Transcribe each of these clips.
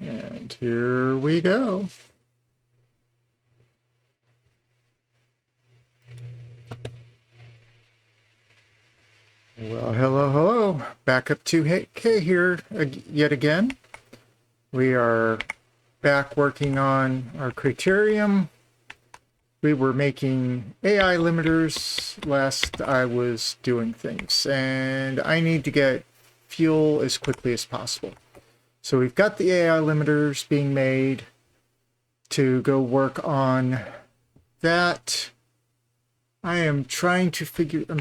And here we go. Well, hello, hello. Back up to K here yet again. We are back working on our criterium. We were making AI limiters last I was doing things, and I need to get fuel as quickly as possible. So we've got the AI limiters being made to go work on that. I'm trying to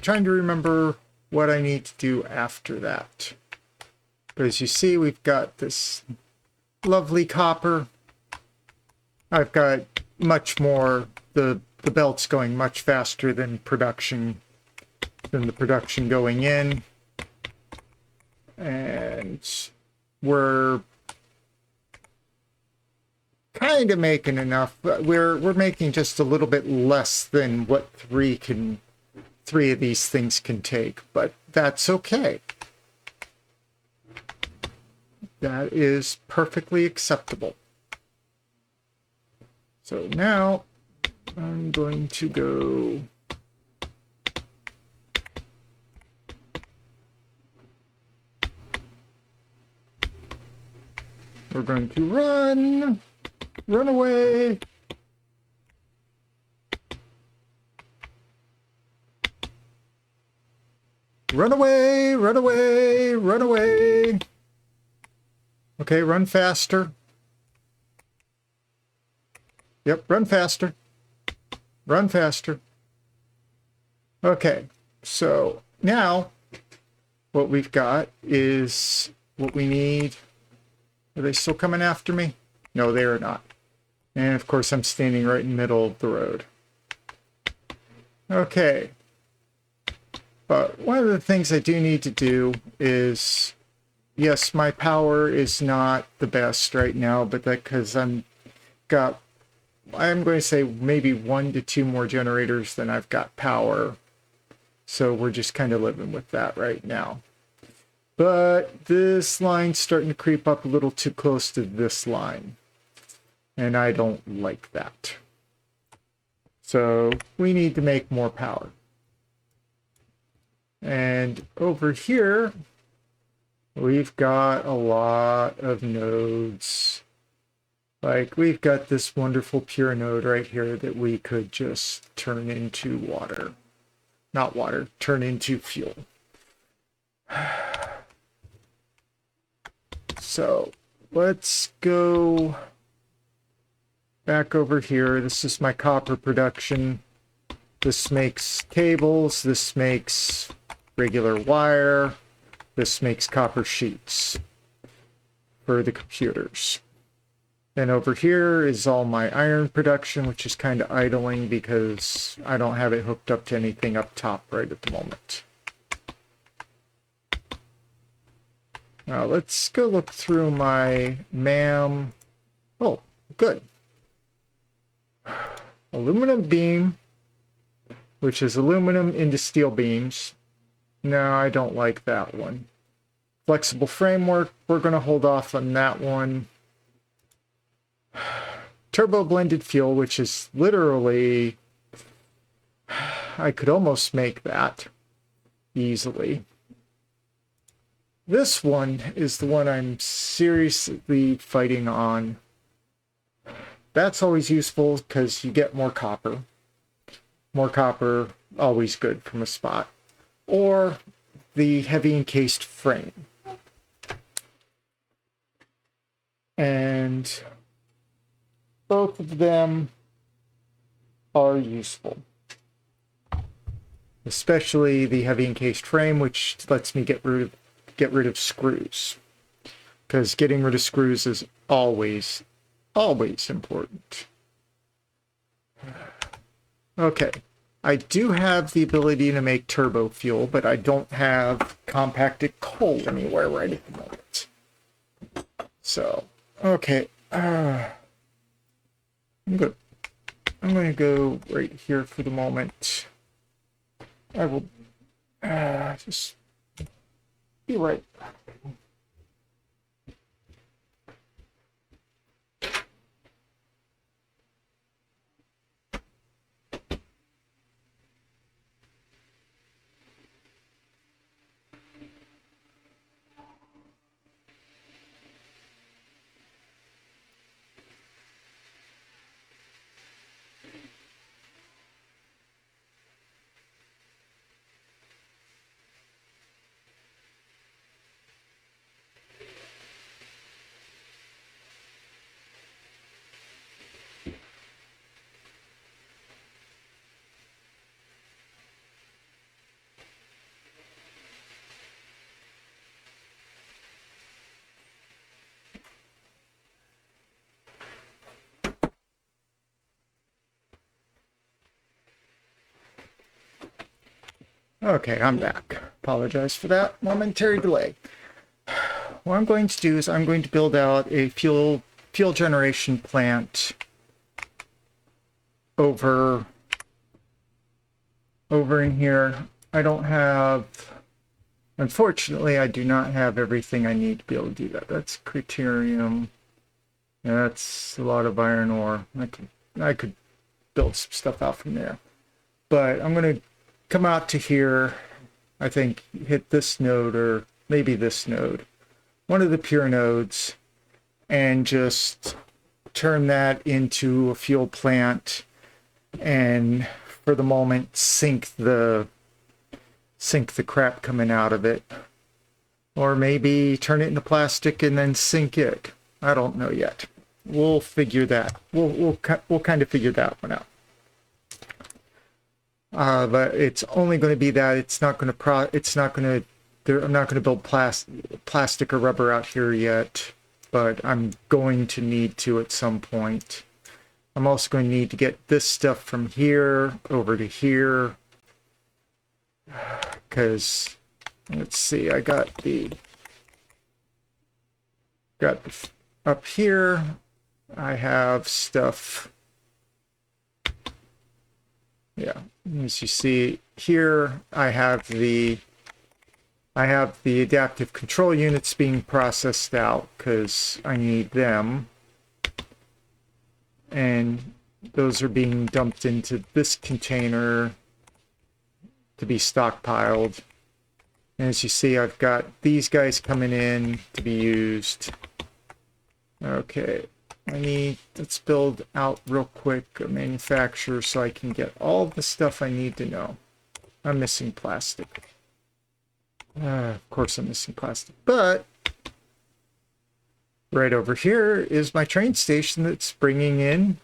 remember what I need to do after that. But as you see, we've got this lovely copper. I've got much more, the belt's going much faster than the production going in. And we're kind of making enough. We're making just a little bit less than what three of these things can take, but that's okay. That is perfectly acceptable. So now I'm going to go we're going to run away. Run away, run away, run away. Okay, run faster. Yep, run faster. Run faster. Okay, so now what we've got is what we need. Are they still coming after me? No, they are not. And of course, I'm standing right in the middle of the road. Okay. But one of the things I do need to do is, yes, my power is not the best right now, but that because I'm going to say maybe 1 to 2 more generators than I've got power. So we're just kind of living with that right now. But this line's starting to creep up a little too close to this line. And I don't like that. So we need to make more power. And over here, we've got a lot of nodes. Like, we've got this wonderful pure node right here that we could just turn into water. Not water, turn into fuel. So, let's go back over here. This is my copper production. This makes cables. This makes regular wire. This makes copper sheets for the computers. Then over here is all my iron production, which is kind of idling because I don't have it hooked up to anything up top right at the moment. Now let's go look through my MAM. Oh, good. Aluminum beam, which is aluminum into steel beams. No, I don't like that one. Flexible framework, we're going to hold off on that one. Turbo blended fuel, which is literally, I could almost make that easily. This one is the one I'm seriously fighting on. That's always useful because you get more copper. More copper, always good from a spot. Or the heavy encased frame. And both of them are useful. Especially the heavy encased frame, which lets me get rid of screws. Because getting rid of screws is always important. Okay. I do have the ability to make turbo fuel, but I don't have compacted coal anywhere right at the moment. So, okay. I'm going to go right here for the moment. I will just be right back. Okay, I'm back. Apologize for that momentary delay. What I'm going to do is I'm going to build out a fuel generation plant over in here. I don't have, unfortunately, I do not have everything I need to be able to do that. That's criterium. That's a lot of iron ore. I could build some stuff out from there. But I'm going to come out to here, I think hit this node or maybe this node, one of the pure nodes, and just turn that into a fuel plant, and for the moment sink the crap coming out of it, or maybe turn it into plastic and then sink it. I don't know yet. We'll figure that. We'll kind of figure that one out. But it's only going to be that. It's not going to. I'm not going to build plastic or rubber out here yet, but I'm going to need to at some point. I'm also going to need to get this stuff from here over to here, because let's see, I got up here. I have stuff. Yeah, as you see here, I have the adaptive control units being processed out because I need them. And those are being dumped into this container to be stockpiled. And as you see, I've got these guys coming in to be used. Okay, let's build out real quick a manufacturer so I can get all the stuff I need to know. I'm missing plastic. Of course I'm missing plastic, but right over here is my train station that's bringing in,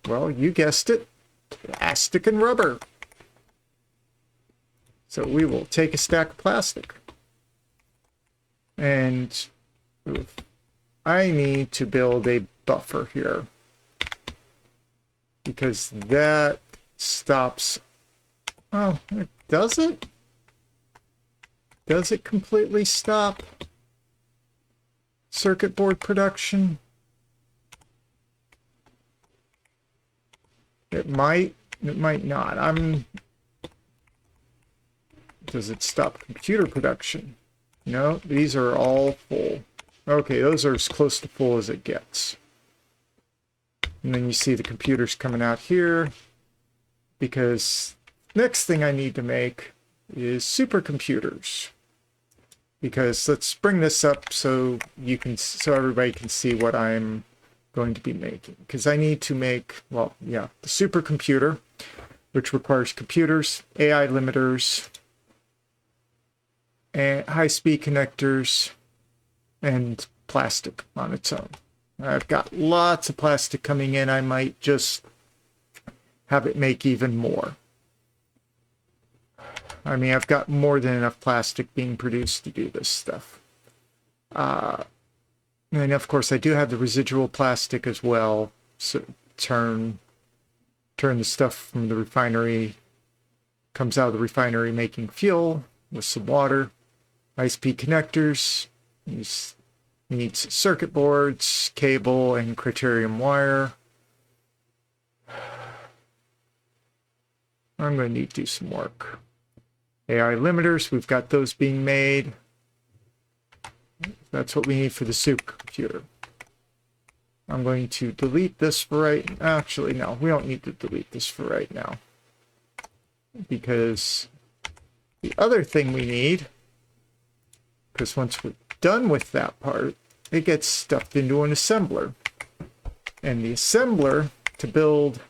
well, you guessed it, plastic and rubber. So we will take a stack of plastic. And I need to build a buffer here, because that stops, oh, does it? Does it completely stop circuit board production? It might not. Does it stop computer production? No, these are all full. Okay, those are as close to full as it gets. And then you see the computers coming out here, because next thing I need to make is supercomputers. Because let's bring this up so everybody can see what I'm going to be making. Because I need to make, well, yeah, the supercomputer, which requires computers, AI limiters, and high-speed connectors, and plastic on its own. I've got lots of plastic coming in. I might just have it make even more. I mean, I've got more than enough plastic being produced to do this stuff. And of course, I do have the residual plastic as well. So turn the stuff from the refinery, comes out of the refinery making fuel with some water. High-speed connectors, needs circuit boards, cable, and criterium wire. I'm going to need to do some work. AI limiters, we've got those being made. That's what we need for the supercomputer. I'm going to delete this for right... Actually, no, we don't need to delete this for right now. Because the other thing we need, because once we're done with that part, it gets stuffed into an assembler. And the assembler, to build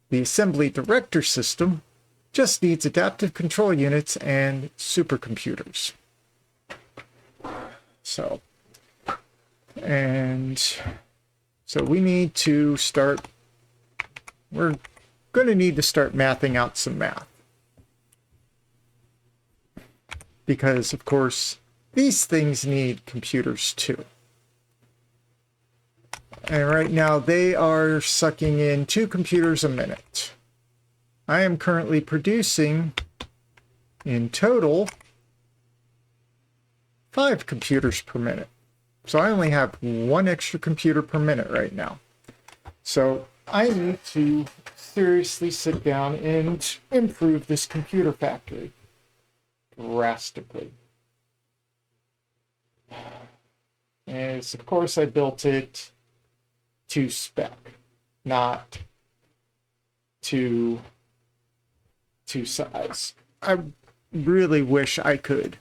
the assembly director system, just needs adaptive control units and supercomputers. So we need to start, we're going to need to start mathing out some math. Because, of course, these things need computers too. And right now they are sucking in 2 computers a minute. I am currently producing In total, 5 computers per minute. So I only have 1 extra computer per minute right now. So I need to seriously sit down and improve this computer factory drastically. As of course I built it to spec, not to size. I really wish I could.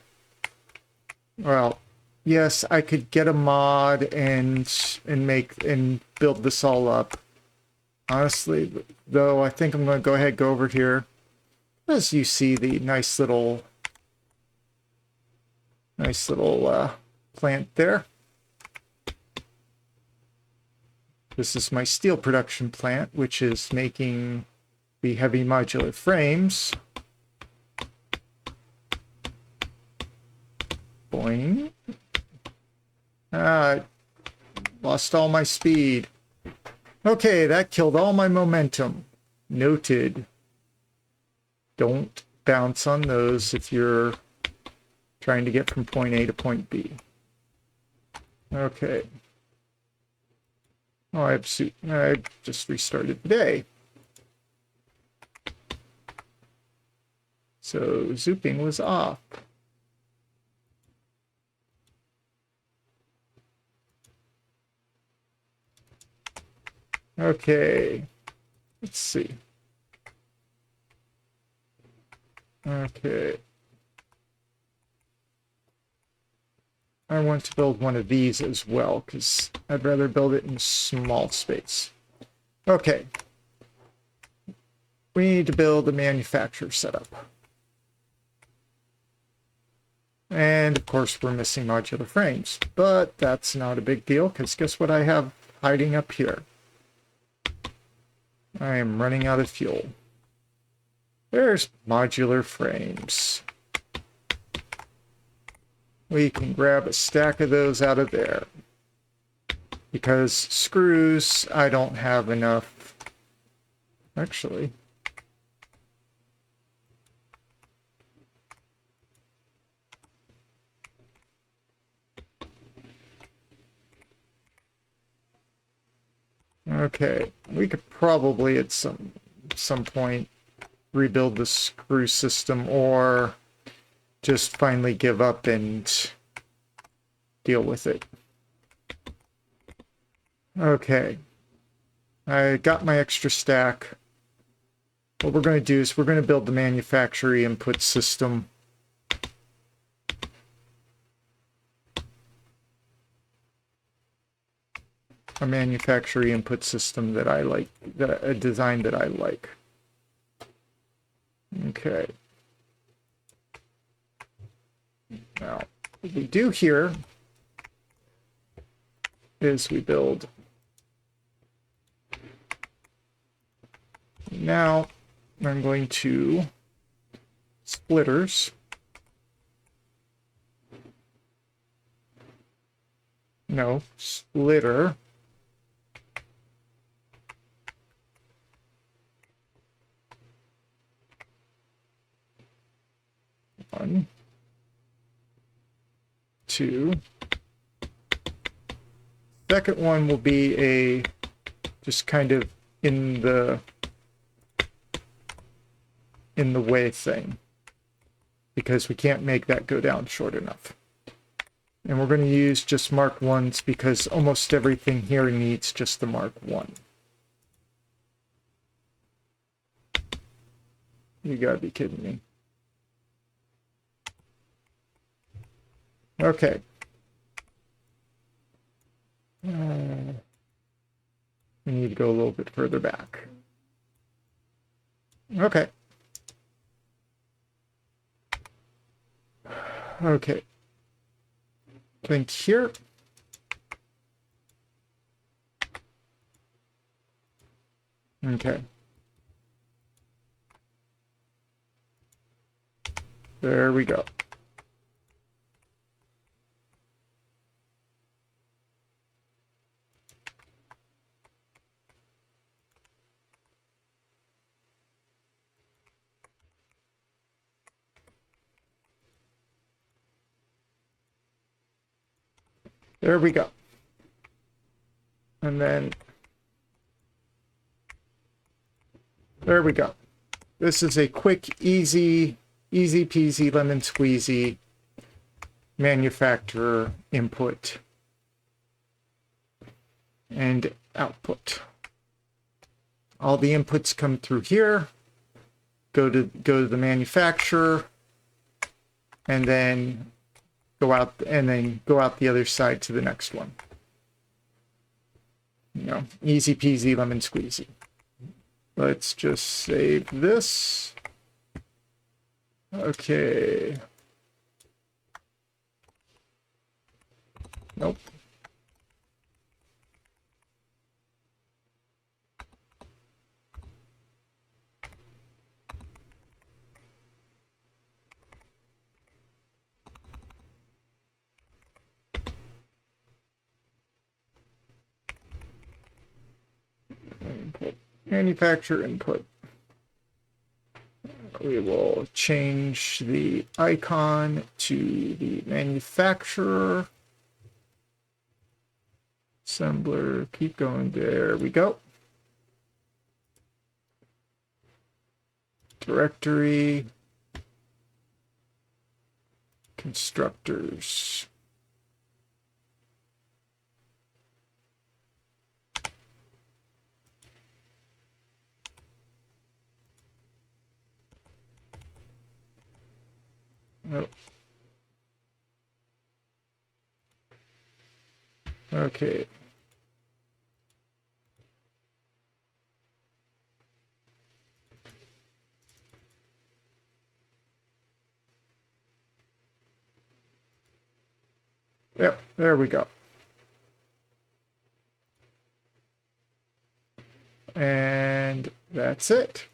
Well, yes, I could get a mod and build this all up. Honestly, though, I think I'm going to go ahead and go over here. As you see the nice little plant there. This is my steel production plant, which is making the heavy modular frames. Boing. Lost all my speed. Okay, that killed all my momentum. Noted. Don't bounce on those if you're trying to get from point A to point B. Okay. Oh, I just restarted the day. So zooping was off. Okay. Let's see. Okay. I want to build one of these as well, because I'd rather build it in small space. Okay. We need to build a manufacturer setup. And of course we're missing modular frames, but that's not a big deal, because guess what I have hiding up here? I am running out of fuel. There's modular frames. We can grab a stack of those out of there. Because screws, I don't have enough. Actually. Okay, we could probably at some point rebuild the screw system, or just finally give up and deal with it. Okay. I got my extra stack. What we're going to do is we're going to build the manufacturing input system. A manufacturing input system that I like, a design that I like. Okay. Now, what we do here is we build. Now, I'm going to splitters. No, splitter. One, two. Second one will be a just kind of in the way thing, because we can't make that go down short enough. And we're going to use just Mark 1s because almost everything here needs just the Mark 1. You gotta be kidding me. Okay. We need to go a little bit further back. Okay. Okay. Think here. Okay. There we go. There we go. And then there we go. This is a quick, easy peasy lemon squeezy manufacturer input and output. All the inputs come through here, go to the manufacturer, and then go out the other side to the next one. You know, easy peasy lemon squeezy. Let's just save this. Okay. Nope. Input. Manufacturer input. We will change the icon to the manufacturer. Assembler, keep going. There we go. Directory. Constructors. Oh. Okay. Yep, there we go. And that's it.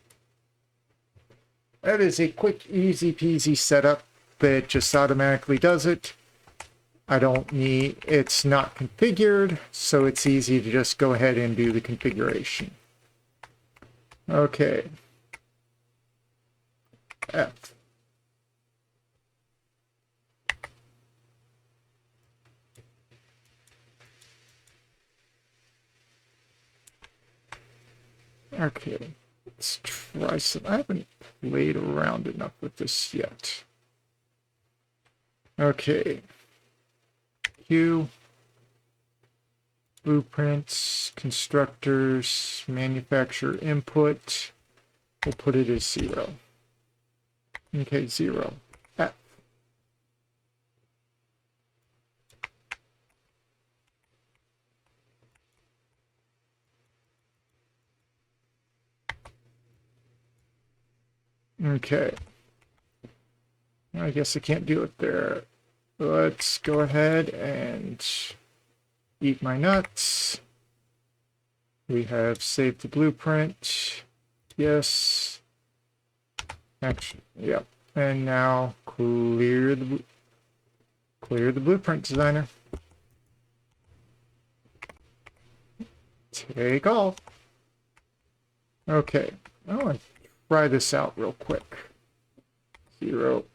That is a quick, easy peasy setup that just automatically does it. It's not configured, so it's easy to just go ahead and do the configuration. Okay. F. Okay, let's try some. I haven't played around enough with this yet. Okay. Q. Blueprints, constructors, manufacturer input. We'll put it as 0. Okay, 0. F. Okay. I guess I can't do it there. Let's go ahead and eat my nuts. We have saved the blueprint. Yes. Actually, yep. And now clear the blueprint designer. Take off. Okay. I want to try this out real quick. 0.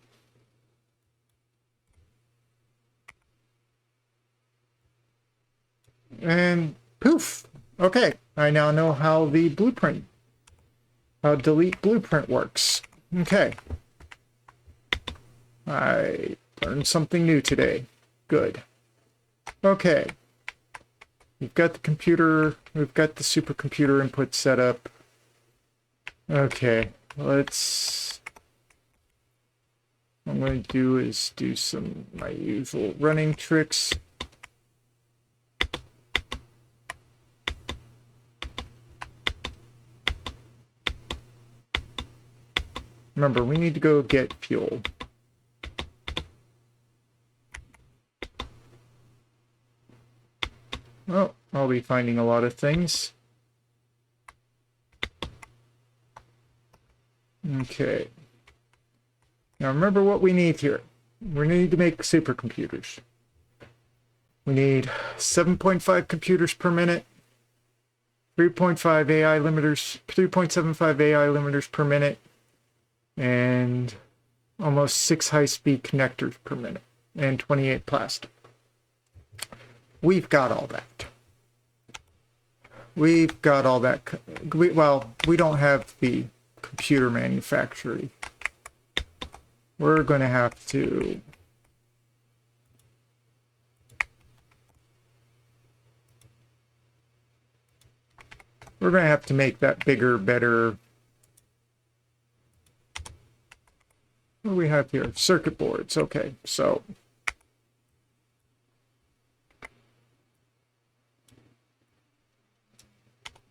And poof. Okay, I now know how delete blueprint works. Okay. I learned something new today. Good. Okay. We've got the supercomputer input set up. Okay, what I'm going to do is do my usual running tricks. Remember, we need to go get fuel. Oh, I'll be finding a lot of things. Okay. Now remember what we need here. We need to make supercomputers. We need 7.5 computers per minute, 3.5 AI limiters, 3.75 AI limiters per minute, and almost 6 high-speed connectors per minute, and 28 plastic. we've got all that. We've got all that. Well, we don't have the computer manufacturing. We're going to have to make that bigger, better. What do we have here? Circuit boards. Okay, so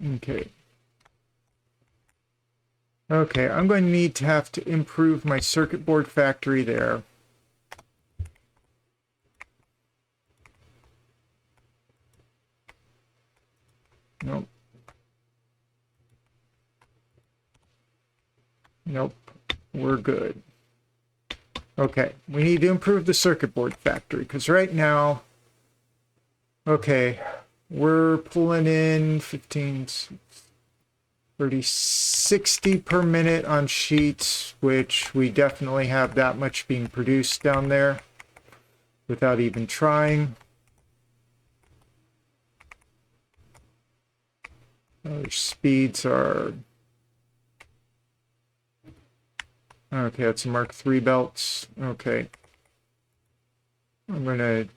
okay. Okay, I'm going to have to improve my circuit board factory there. Nope. Nope. We're good. Okay, we need to improve the circuit board factory because right now, okay, we're pulling in 15, 30, 60 per minute on sheets, which we definitely have that much being produced down there without even trying. Our speeds are... Okay, that's Mark III belts. Okay. I'm going to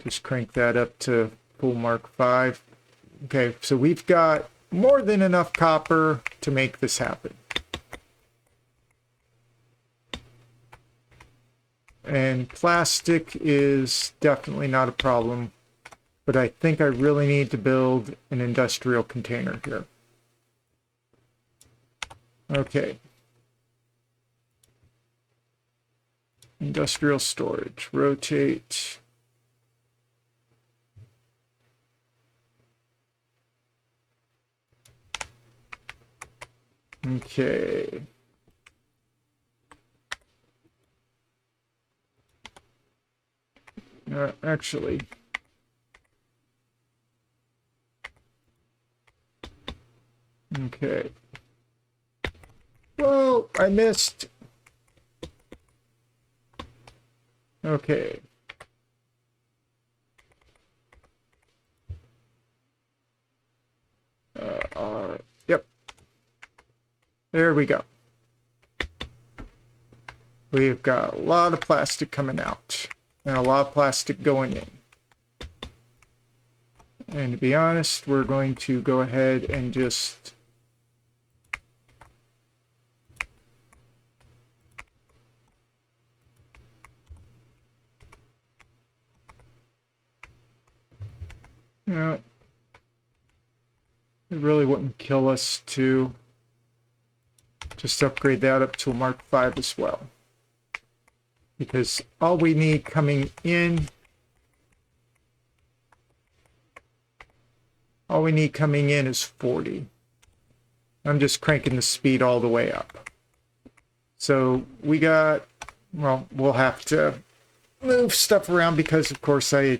just crank that up to full Mark V. Okay, so we've got more than enough copper to make this happen. And plastic is definitely not a problem, but I think I really need to build an industrial container here. Okay. Industrial storage. Rotate. Okay. Actually. Okay. Well, I missed. Okay. Yep. There we go. We've got a lot of plastic coming out and a lot of plastic going in. And to be honest, we're going to go ahead and just it really wouldn't kill us to just upgrade that up to a Mark V as well. Because all we need coming in, is 40. I'm just cranking the speed all the way up. So we got, well, we'll have to move stuff around because, of course, we're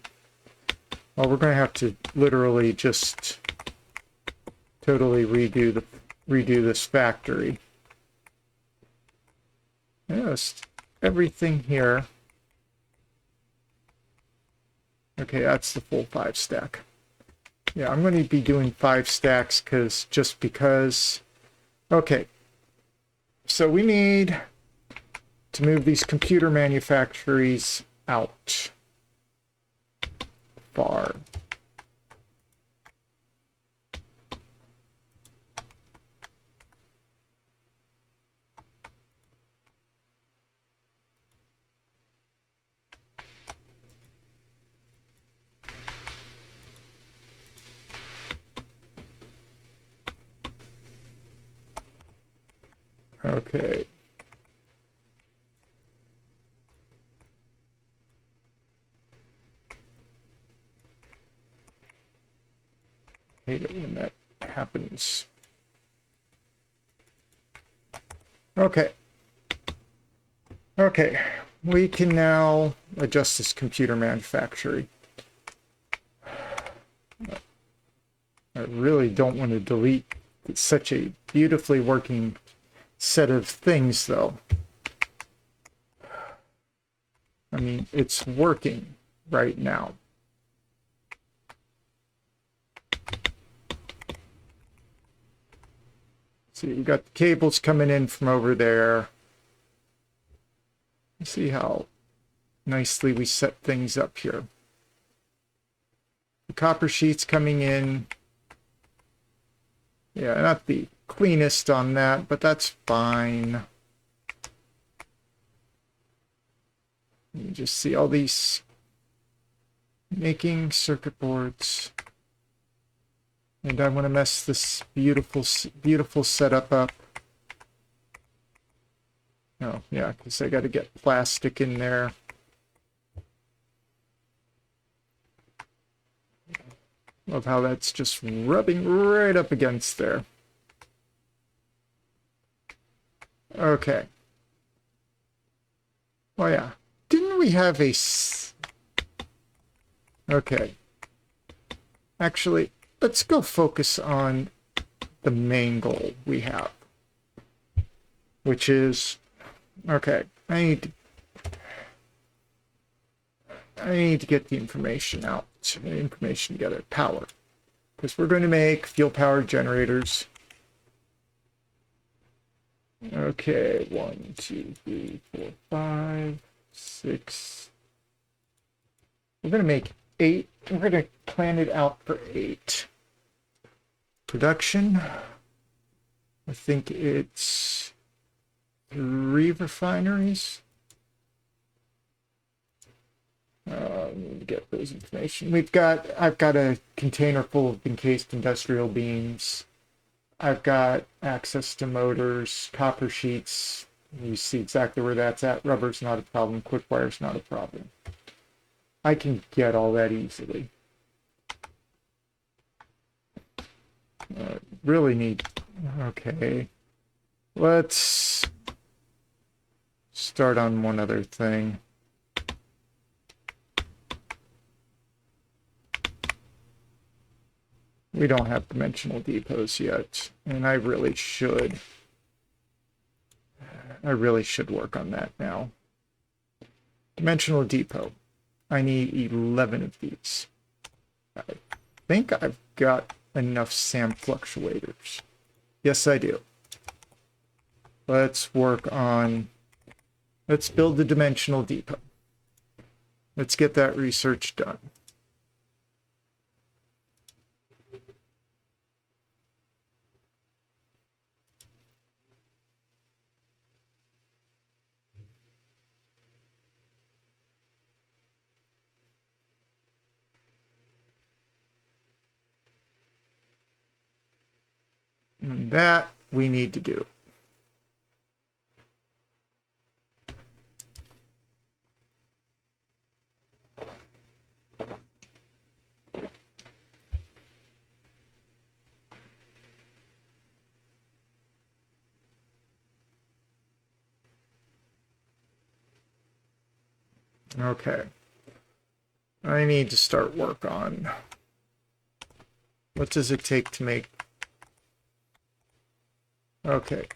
going to have to literally just totally redo this factory. Yes, everything here. Okay, that's the full 5 stack. Yeah, I'm going to be doing 5 stacks just because. Okay, so we need to move these computer manufactories out far. Okay. Hate it when that happens. Okay. Okay. We can now adjust this computer manufacturing. I really don't want to delete such a beautifully working set of things, though. I mean, it's working. right now. See, we got the cables coming in from over there. See how nicely we set things up here. The copper sheets coming in. Yeah, not the cleanest on that, but that's fine. You just see all these making circuit boards. And I want to mess this beautiful setup up. Oh, yeah, because I got to get plastic in there. Love how that's just rubbing right up against there. Okay. Oh, yeah. Didn't we have a... Okay. Actually, let's go focus on the main goal we have. Which is... Okay. I need to get the information out. Information together. Power. Because we're going to make fuel-powered generators. Okay. 1, 2, 3, 4, 5, 6. We're going to make 8. We're going to plan it out for 8. Production. I think it's 3 refineries. Need to get those information. I've got a container full of encased industrial beams. I've got access to motors, copper sheets. You see exactly where that's at. Rubber's not a problem. Quick wire's not a problem. I can get all that easily. Really need... Okay. Let's start on one other thing. We don't have dimensional depots yet, and I really should. Work on that now. Dimensional depot. I need 11 of these. I think I've got enough SAM fluctuators. Yes, I do. Let's work on... Let's build the dimensional depot. Let's get that research done. And that we need to do. Okay. I need to start work on what does it take to make... Okay.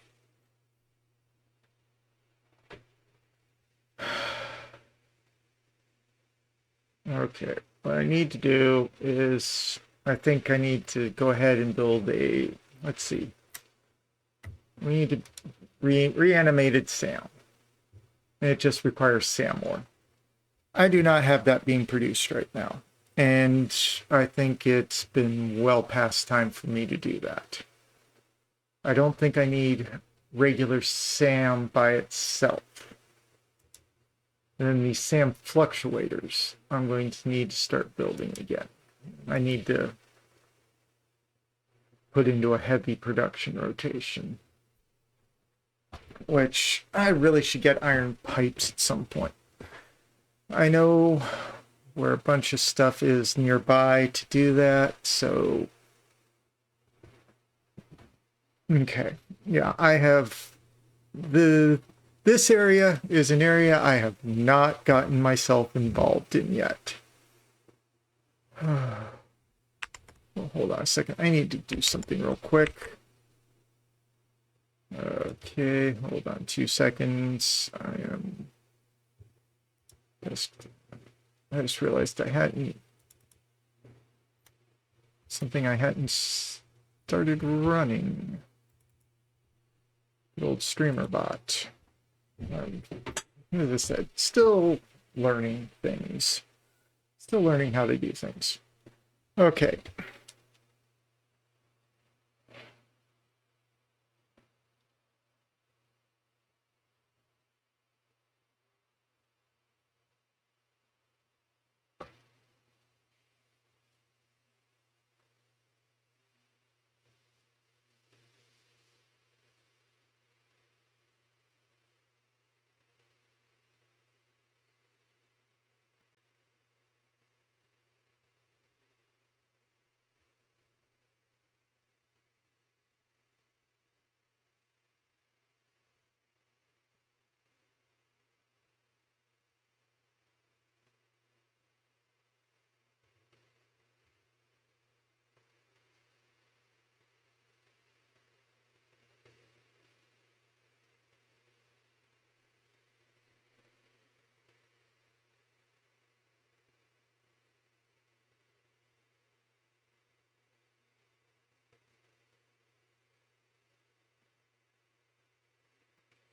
Okay. What I need to do is, I think I need to go ahead and build a, let's see. We need to reanimated SAM. And it just requires SAM ore. I do not have that being produced right now. And I think it's been well past time for me to do that. I don't think I need regular SAM by itself. And then these SAM fluctuators, I'm going to need to start building again. I need to put into a heavy production rotation. Which I really should get iron pipes at some point. I know where a bunch of stuff is nearby to do that, so... Okay, yeah, I have... This area is an area I have not gotten myself involved in yet. Well, hold on a second. I need to do something real quick. Okay, hold on 2 seconds. I am just I just realized I hadn't something I hadn't started running. The old streamer bot. As I said, still learning things. Still learning how to do things. Okay.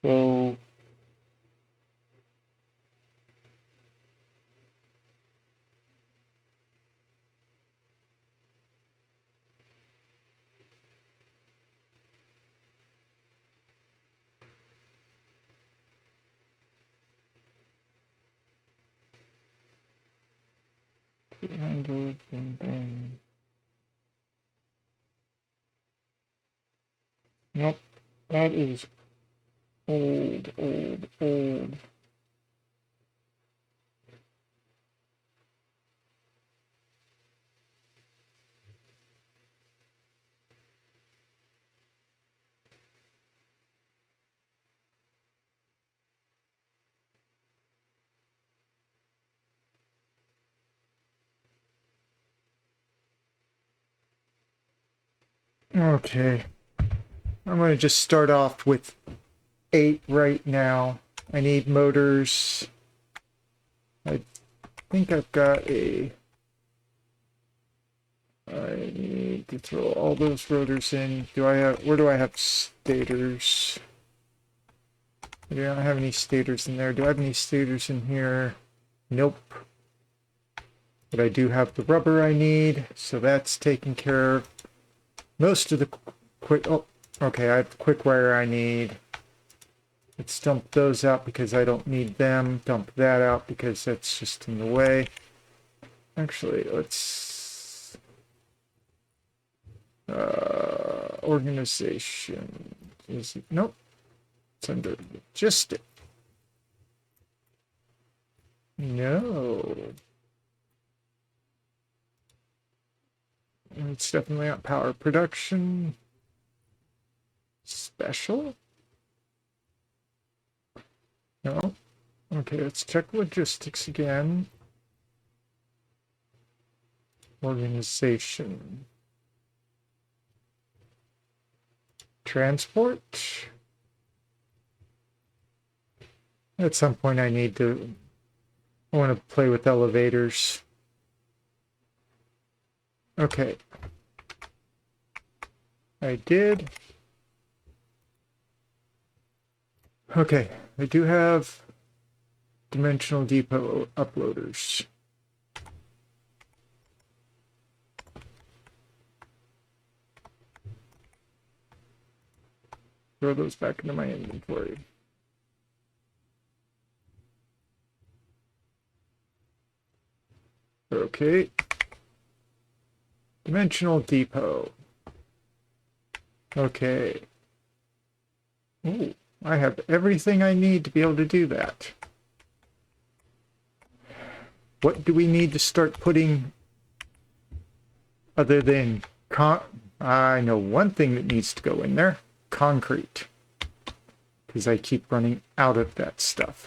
So nope, that is old, old, old. Okay. I'm going to just start off with 8 right now. I need motors. I think I've got a... I need to throw all those rotors in. Do I have... Where do I have stators? Do I not have any stators in there? Do I have any stators in here? Nope. But I do have the rubber I need, so that's taken care of. Most of the quick... Oh, okay, I have the quick wire I need. Let's dump those out because I don't need them. Dump that out because that's just in the way. Actually, let's... organization. Is it? Nope. It's under logistic. No. It's definitely not power production. Special? No. Okay, let's check logistics again. Organization. Transport. At some point I need to... I want to play with elevators. Okay. I did. Okay, I do have dimensional depot uploaders. Throw those back into my inventory. Okay. Dimensional depot. Okay. Ooh, I have everything I need to be able to do that. What do we need to start putting other than I know one thing that needs to go in there. Concrete. Because I keep running out of that stuff.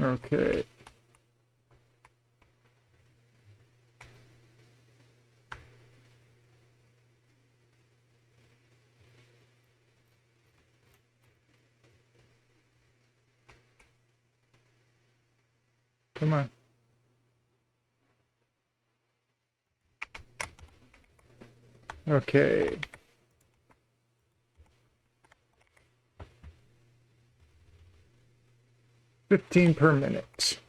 Okay. Come on. Okay. $15 per minute.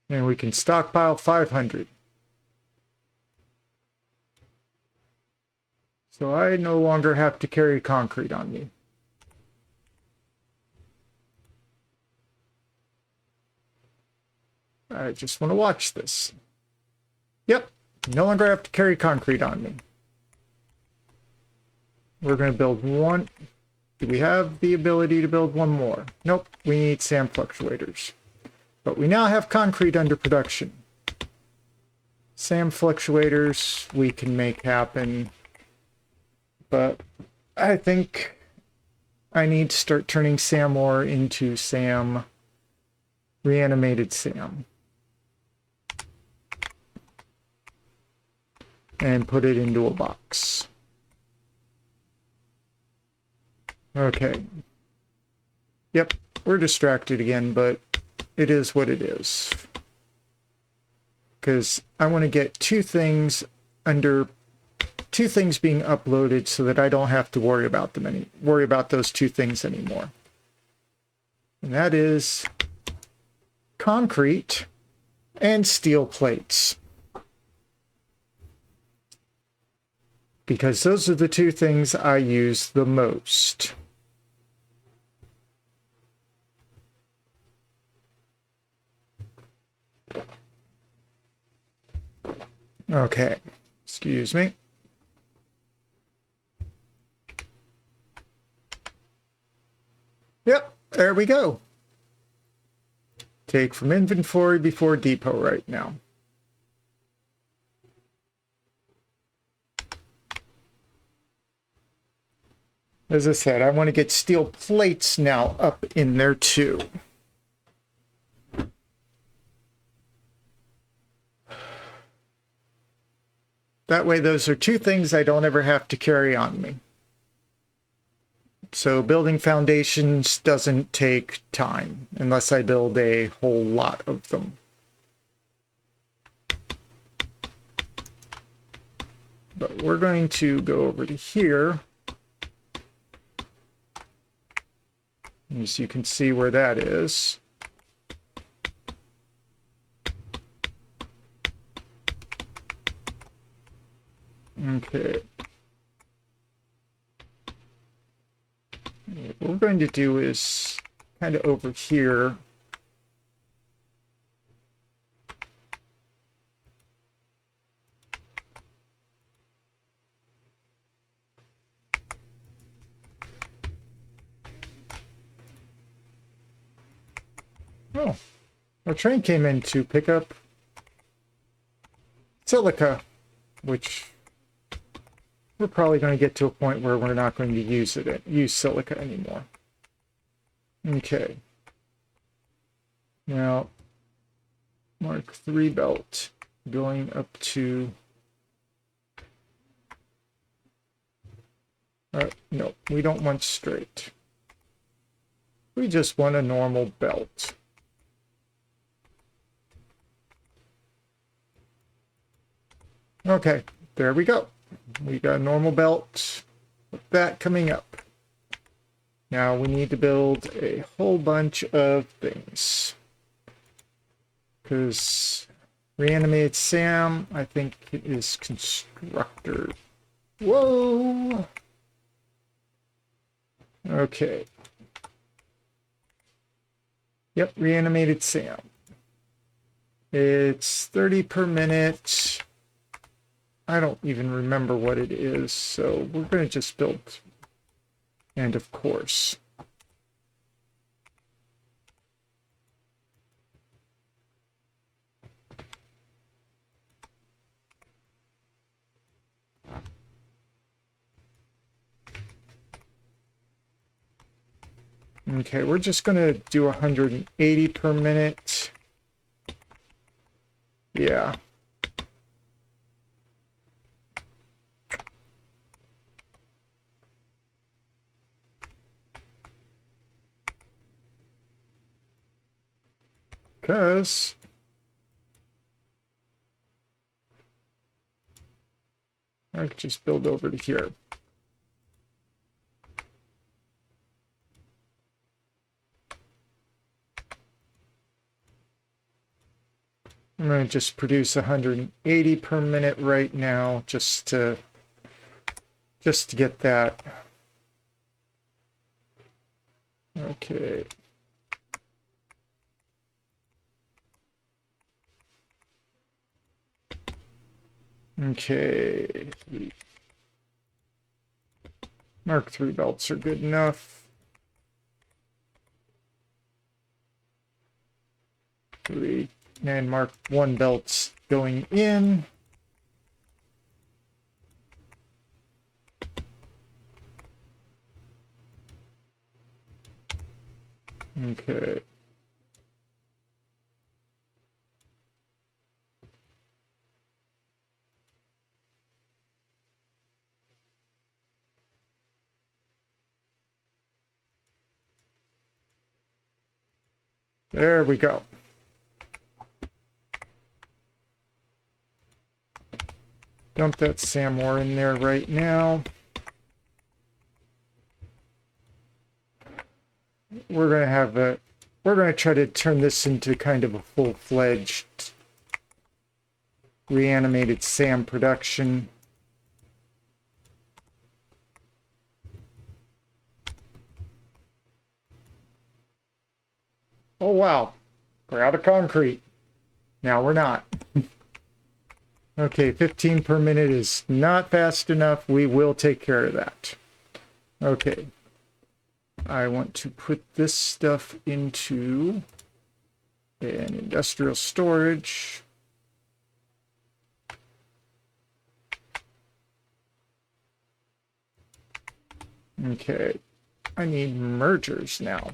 And we can stockpile 500. So I no longer have to carry concrete on me. I just want to watch this. Yep, no longer have to carry concrete on me. We're going to build one. Do we have the ability to build one more? Nope, we need sand fluctuators. But we now have concrete under production. Sand fluctuators we can make happen. But I think I need to start turning SAM ore into SAM, reanimated SAM. And put it into a box. Okay. Yep, we're distracted again, but it is what it is. Because I want to get two things being uploaded so that I don't have to worry about those two things anymore. And that is concrete and steel plates. Because those are the two things I use the most. Okay, excuse me. Yep, there we go. Take from inventory before depot right now. As I said, I want to get steel plates now up in there too. That way, those are two things I don't ever have to carry on me. So building foundations doesn't take time unless I build a whole lot of them. But we're going to go over to here. As you can see where that is. Okay. What we're going to do is kind of over here. Oh, our train came in to pick up silica, which we're probably going to get to a point where we're not going to use silica anymore. Okay. Now, Mark III belt going up to... no, we don't want straight. We just want a normal belt. Okay, there we go. We got a normal belt with that coming up. Now we need to build a whole bunch of things. Because reanimated SAM, I think it is constructor. Whoa! Okay. Yep, reanimated SAM. It's 30 per minute. I don't even remember what it is, so we're going to just build. And of course. Okay, we're just going to do 180 per minute. Yeah. Because I could just build over to here. I'm going to just produce 180 per minute right now just to get that. Okay. Okay. Mark 3 belts are good enough. 3 and Mark 1 belts going in. Okay. There we go. Dump that SAM ore in there right now. We're going to try to turn this into kind of a full-fledged reanimated SAM production. Oh wow, we're out of concrete. Now we're not. Okay, 15 per minute is not fast enough. We will take care of that. Okay. I want to put this stuff into an industrial storage. Okay. I need mergers now.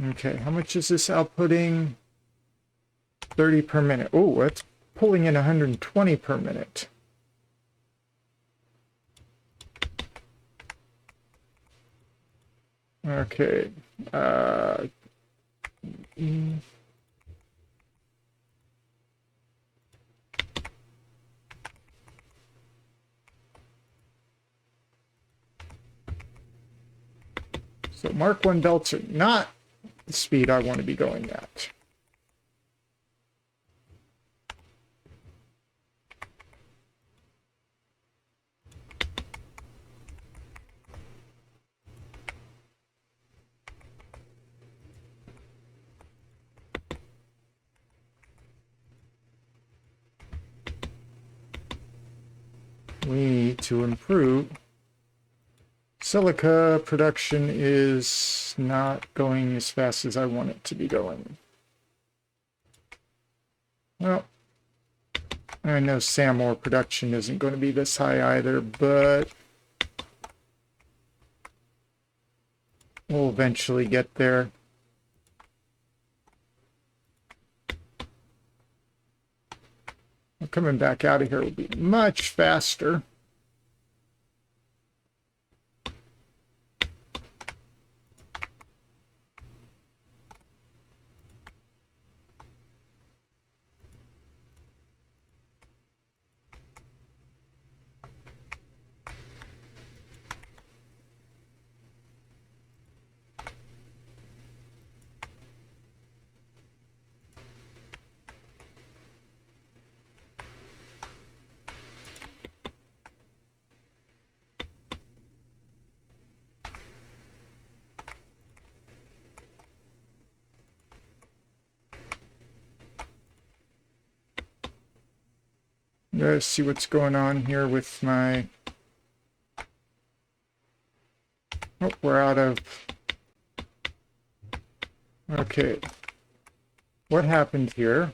Okay, how much is this outputting? 30 per minute. Oh, it's pulling in 120 per minute. Okay. So Mark 1 belts are not the speed I want to be going at. We need to improve. Silica production is not going as fast as I want it to be going. Well, I know SAM ore production isn't going to be this high either, but we'll eventually get there. Coming back out of here will be much faster. Let's see what's going on here with my... Oh, we're out of Okay. What happened here?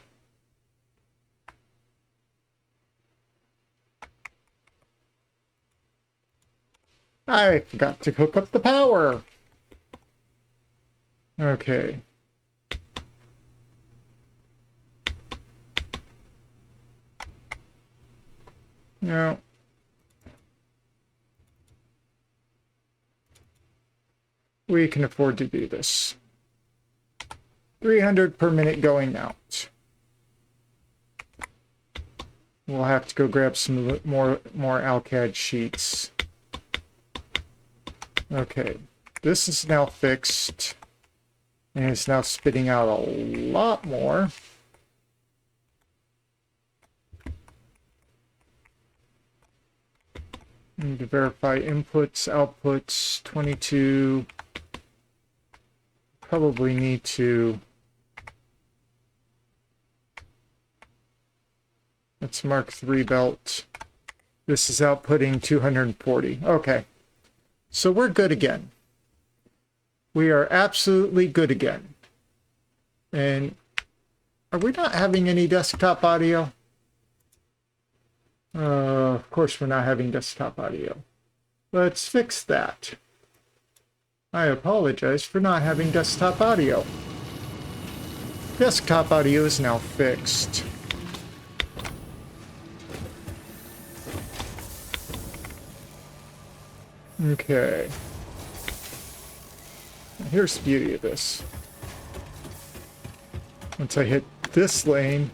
I forgot to hook up the power. Okay. No. We can afford to do this. 300 per minute going out. We'll have to go grab some more Alcad sheets. Okay. This is now fixed. And it's now spitting out a lot more. Need to verify inputs, outputs, 22. Probably need to... Let's mark 3 belt. This is outputting 240. Okay. So we're good again. We are absolutely good again. And are we not having any desktop audio? Of course we're not having desktop audio. Let's fix that. I apologize for not having desktop audio. Desktop audio is now fixed. Okay. Here's the beauty of this. Once I hit this lane,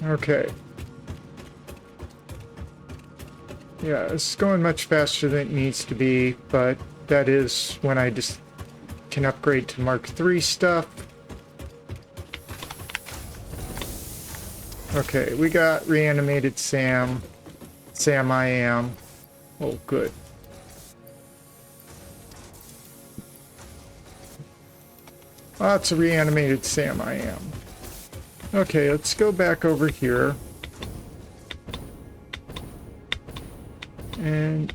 okay. Yeah, it's going much faster than it needs to be, but that is when I just can upgrade to Mark III stuff. Okay, we got reanimated Sam. Sam I am. Oh, good. Lots of reanimated Sam I am. Okay, let's go back over here. And...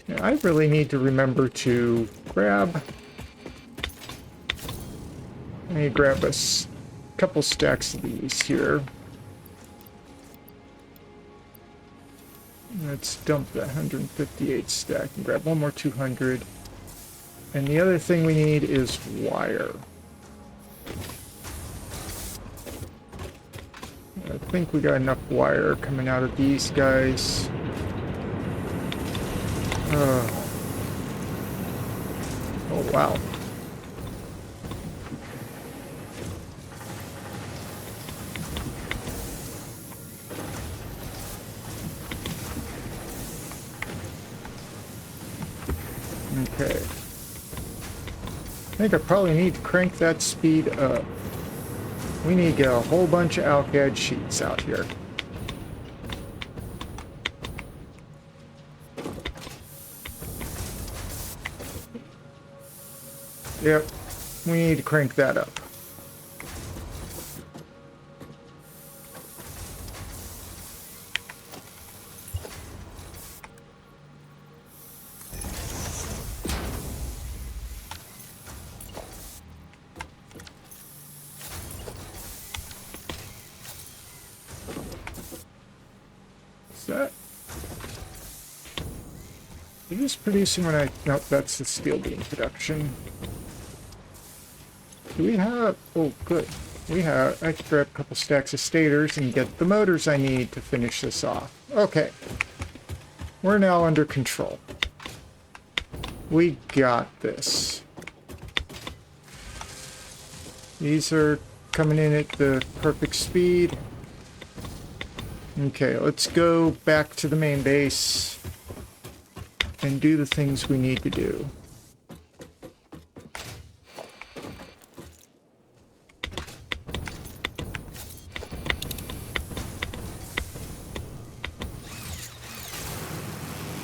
yeah, I really need to remember to grab... Let me grab a couple stacks of these here. Let's dump that 158 stack and grab one more 200. And the other thing we need is wire. I think we got enough wire coming out of these guys. Oh, wow. Okay. I think I probably need to crank that speed up. We need to get a whole bunch of Alcad sheets out here. Yep, we need to crank that up. That it is producing when I... Nope, that's the steel beam production. Do we have... Oh, good. We have... I can grab a couple stacks of stators and get the motors I need to finish this off. Okay. We're now under control. We got this. These are coming in at the perfect speed. Okay, let's go back to the main base and do the things we need to do.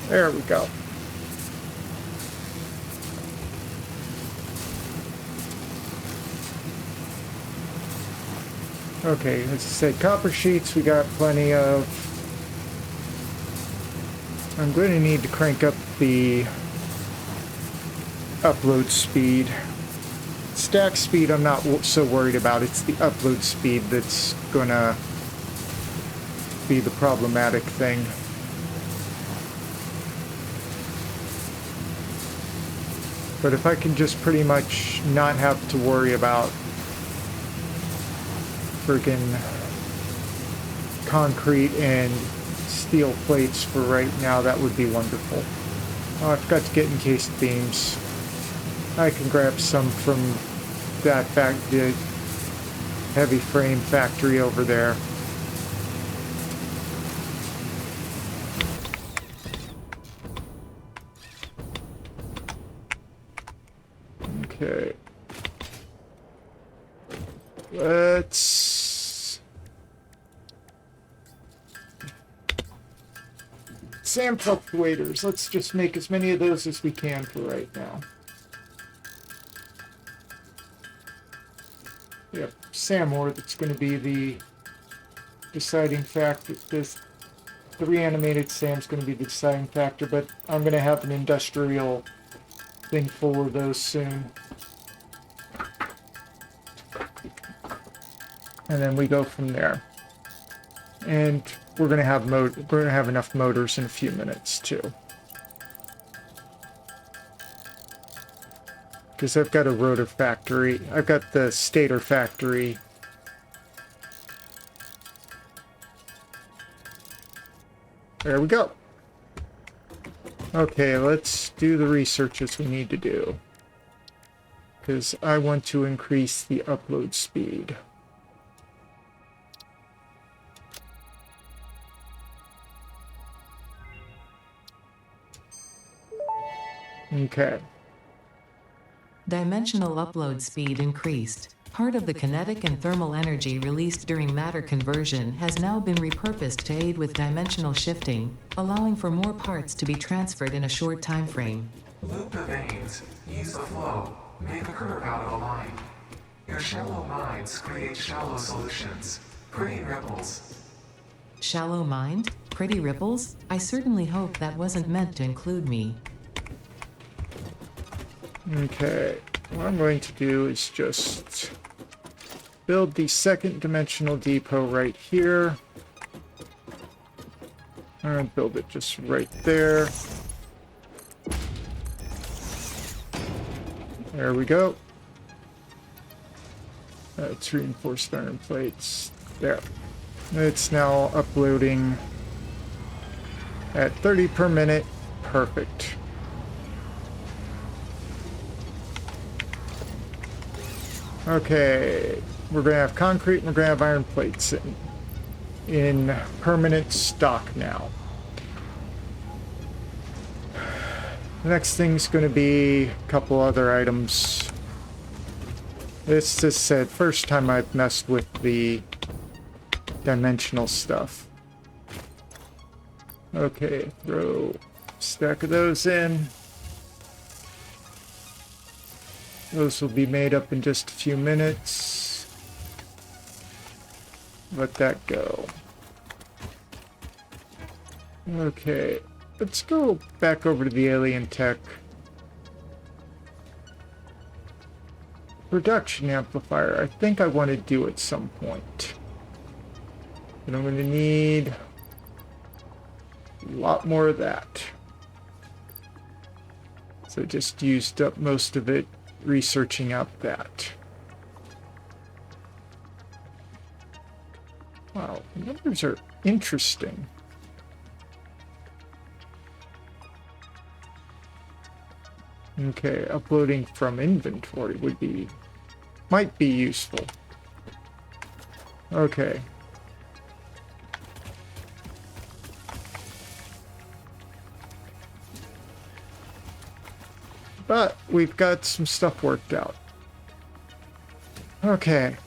There we go. Okay, as I said, copper sheets we got plenty of. I'm going to need to crank up the upload speed. Stack speed I'm not so worried about. It's the upload speed that's going to be the problematic thing. But if I can just pretty much not have to worry about freaking concrete and steel plates for right now, that would be wonderful. Oh, I forgot to get encased beams. I can grab some from that the heavy frame factory over there. Okay. Let's... SAM fluctuators. Let's just make as many of those as we can for right now. Yep, SAM ore, that's going to be the deciding factor. The reanimated SAM's going to be the deciding factor, but I'm going to have an industrial thing full of those soon. And then we go from there. And we're going to have enough motors in a few minutes too. Because I've got a rotor factory. I've got the stator factory. There we go. Okay, let's do the researches we need to do. Because I want to increase the upload speed. Okay. Dimensional upload speed increased. Part of the kinetic and thermal energy released during matter conversion has now been repurposed to aid with dimensional shifting, allowing for more parts to be transferred in a short time frame. Loop the veins, use the flow, make a curve out of a line. Your shallow minds create shallow solutions. Pretty ripples. Shallow mind? Pretty ripples? I certainly hope that wasn't meant to include me. Okay, what I'm going to do is just build the second dimensional depot right here. I'm going to build it just right there. There we go. It's reinforced iron plates. There. It's now uploading at 30 per minute. Perfect. Okay, we're going to have concrete and we're going to have iron plates in permanent stock now. The next thing's going to be a couple other items. This just said first time I've messed with the dimensional stuff. Okay, throw a stack of those in. Those will be made up in just a few minutes. Let that go. Okay, let's go back over to the alien tech. Production amplifier, I think I want to do at some point. But I'm going to need a lot more of that. So I just used up most of it researching out that. Wow, the numbers are interesting. Okay, uploading from inventory might be useful. Okay. But we've got some stuff worked out. Okay.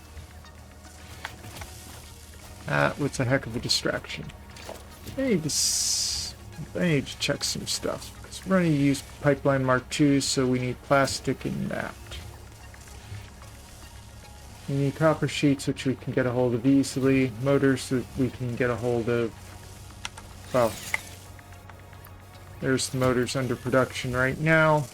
That was a heck of a distraction. I need to check some stuff. Because we're going to use Pipeline Mark II, so we need plastic in that. We need copper sheets, which we can get a hold of easily. Motors that we can get a hold of. Well, there's the motors under production right now.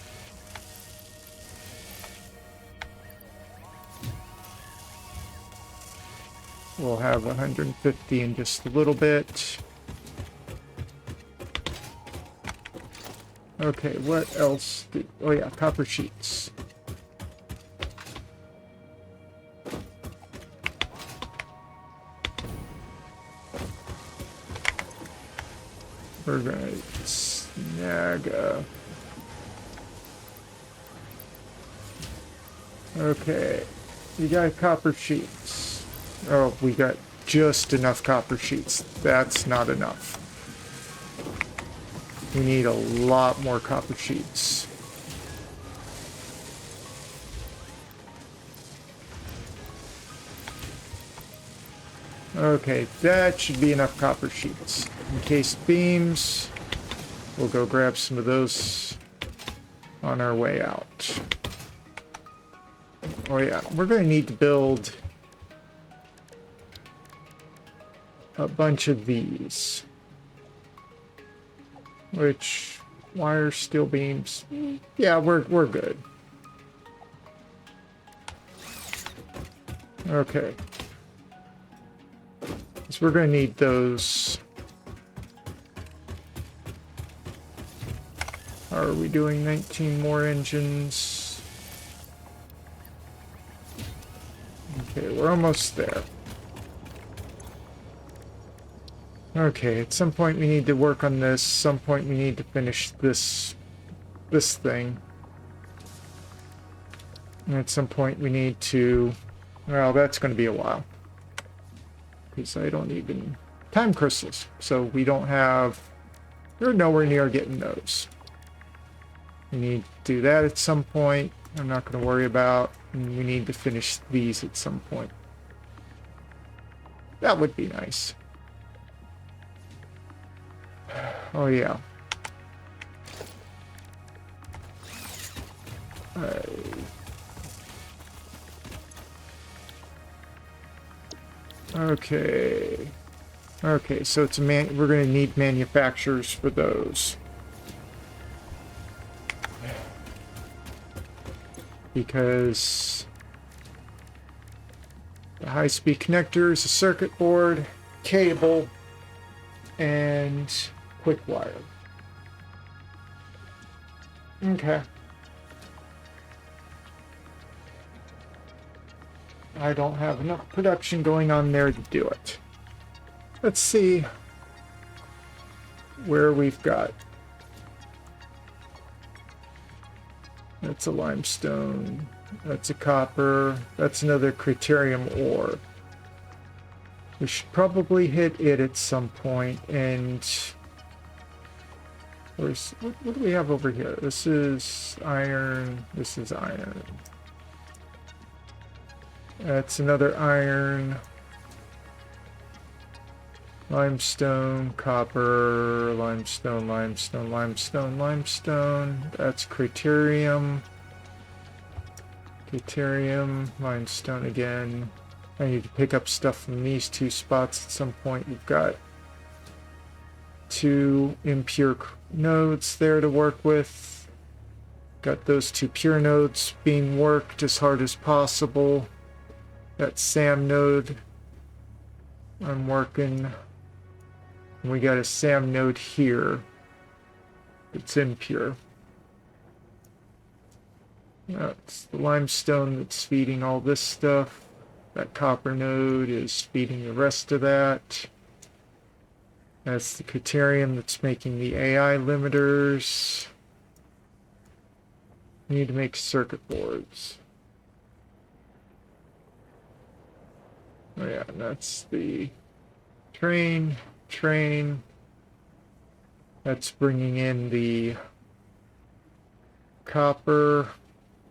We'll have 150 in just a little bit. Okay, what else? Oh yeah, copper sheets. We're gonna snag a... Okay, you got copper sheets. Oh, we got just enough copper sheets. That's not enough. We need a lot more copper sheets. Okay, that should be enough copper sheets. Encased beams. We'll go grab some of those on our way out. Oh yeah, we're going to need to build a bunch of these. Which, wire, steel beams. Yeah, we're good. Okay. So we're going to need those. How are we doing? 19 more engines. Okay, we're almost there. Okay, at some point we need to work on this. Some point we need to finish this thing. And at some point we need to... Well, that's going to be a while. Because I don't even... Time crystals. So we don't have... We're nowhere near getting those. We need to do that at some point. I'm not going to worry about. And we need to finish these at some point. That would be nice. Oh yeah. Okay. Okay, so it's we're going to need manufacturers for those. Because the high-speed connectors, a circuit board, cable, and quick wire. Okay. I don't have enough production going on there to do it. Let's see where we've got. That's a limestone. That's a copper. That's another criterium ore. We should probably hit it at some point. And what do we have over here? This is iron. This is iron. That's another iron. Limestone, copper, limestone, limestone, limestone, limestone. That's criterium. Criterium, limestone again. I need to pick up stuff from these two spots at some point. You've got two impure nodes there to work with. Got those two pure nodes being worked as hard as possible. That SAM node I'm working. We got a SAM node here. It's impure. That's the limestone that's feeding all this stuff. That copper node is feeding the rest of that. That's the criterium that's making the AI limiters. We need to make circuit boards. Oh yeah, and that's the train. That's bringing in the copper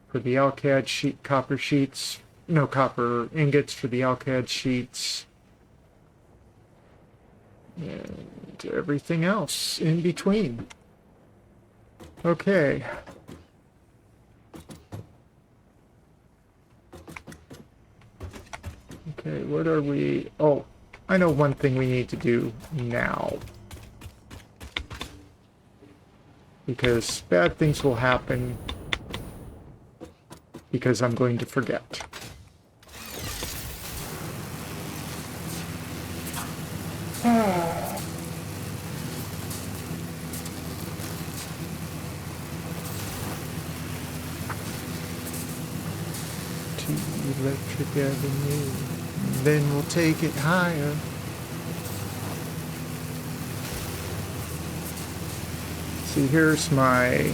for the alcad sheet, copper sheets. No, copper ingots for the alcad sheets. And everything else in between. Okay. Okay, what are we... Oh, I know one thing we need to do now. Because bad things will happen because I'm going to forget. To Electric Avenue. Then we'll take it higher. See, here's my...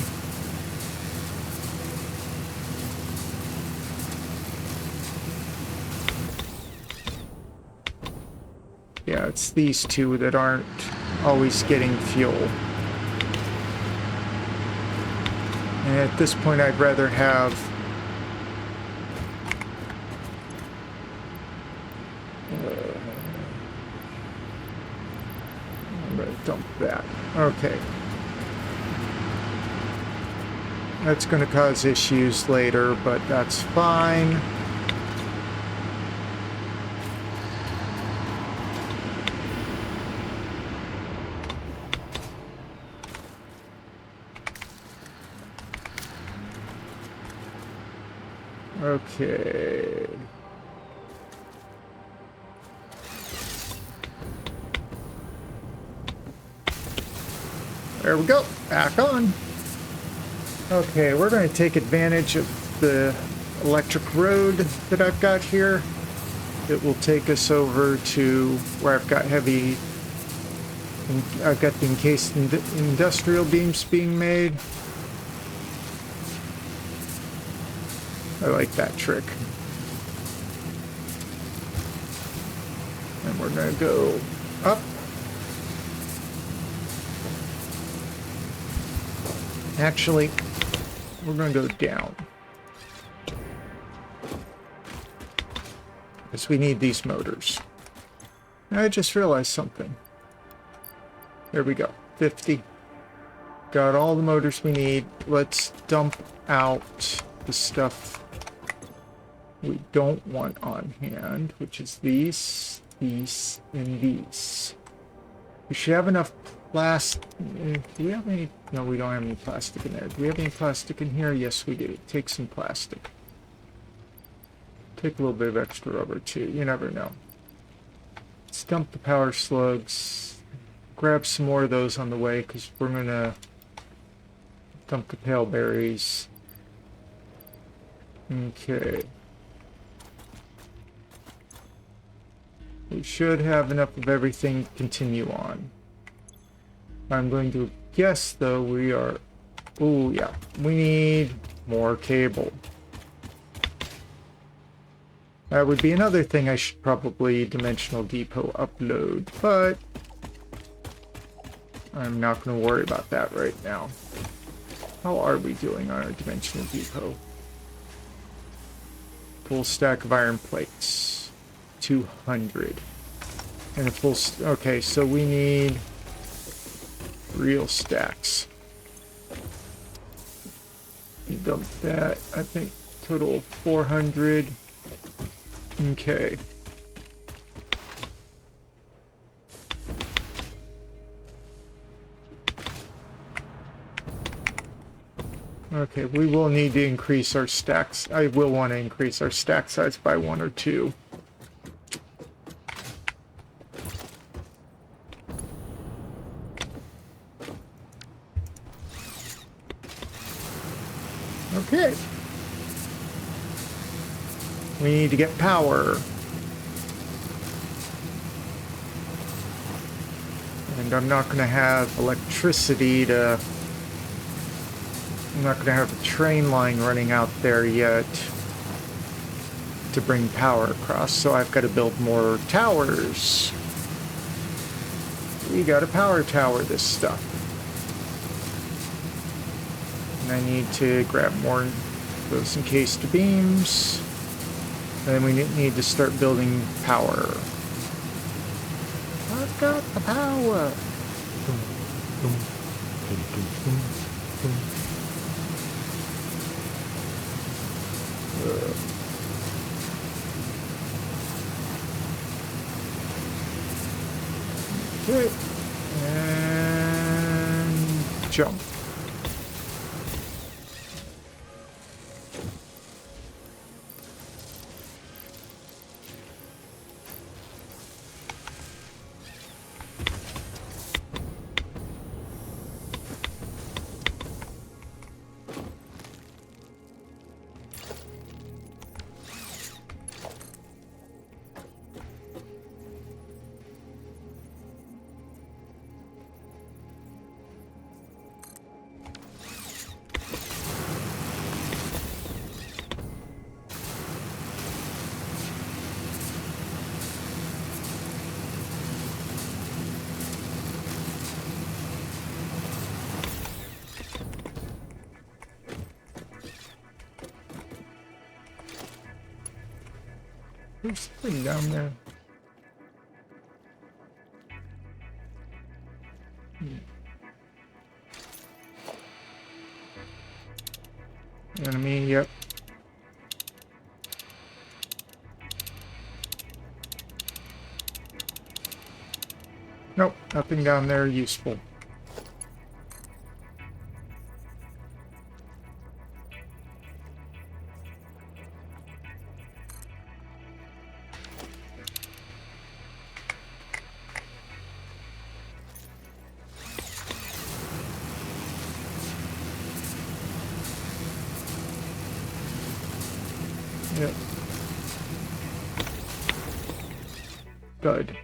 Yeah, it's these two that aren't always getting fuel. And at this point, I'd rather have... I'm going to dump that. Okay. That's going to cause issues later, but that's fine. Okay. There we go. Back on. Okay, we're going to take advantage of the electric road that I've got here. It will take us over to where I've got heavy... I've got the encased industrial beams being made. I like that trick. And we're going to go up. Actually, we're going to go down. Because we need these motors. I just realized something. There we go. 50. Got all the motors we need. Let's dump out the stuff we don't want on hand, which is these, these, and these. We should have enough plastic. Do we have any? No, we don't have any plastic in there. Do we have any plastic in here? Yes, we do. Take some plastic. Take a little bit of extra rubber, too. You never know. Let's dump the power slugs. Grab some more of those on the way, because we're going to dump the pale berries. Okay. We should have enough of everything to continue on. I'm going to guess, though, we are... Oh, yeah. We need more cable. That would be another thing I should probably Dimensional Depot upload, but I'm not going to worry about that right now. How are we doing on our Dimensional Depot? Full stack of iron plates. 200. And a full... Okay, so we need real stacks. Dump that. I think total 400. Okay. Okay, we will need to increase our stacks. I will want to increase our stack size by 1 or 2. Okay. We need to get power. And I'm not going to have electricity to... I'm not going to have a train line running out there yet to bring power across, so I've got to build more towers. We got to power tower this stuff. And I need to grab more of those encased beams. And then we need to start building power. I've got the power. Okay. And jump. There's something down there. Enemy, yep. Nope, nothing down there useful. Yep. Good.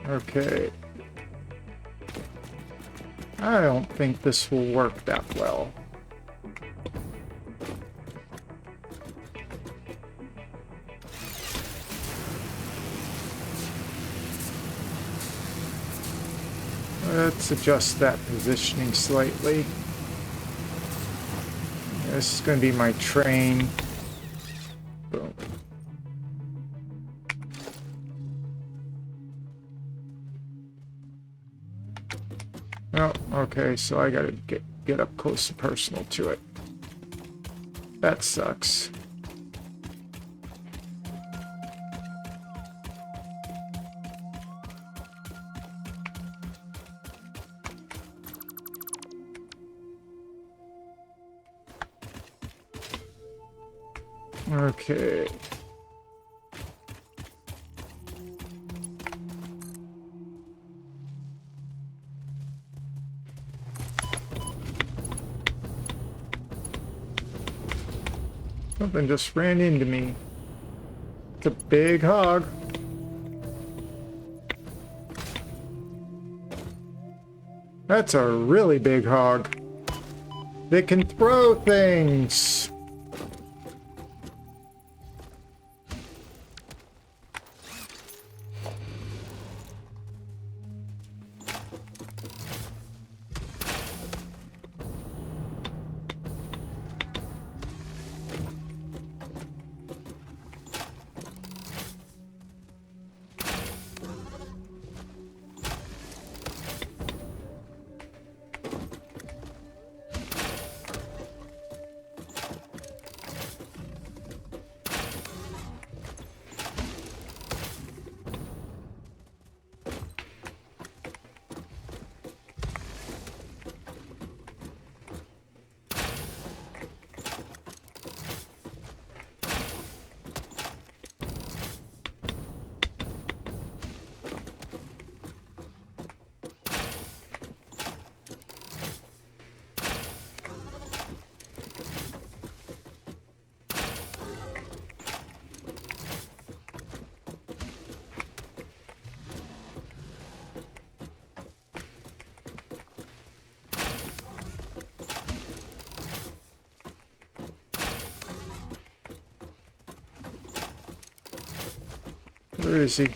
Okay. I don't think this will work that well. Let's adjust that positioning slightly. This is going to be my train. Boom. Oh, okay, so I gotta get up close and personal to it. That sucks. Okay. Something just ran into me. It's a big hog. That's a really big hog. They can throw things. Where is he?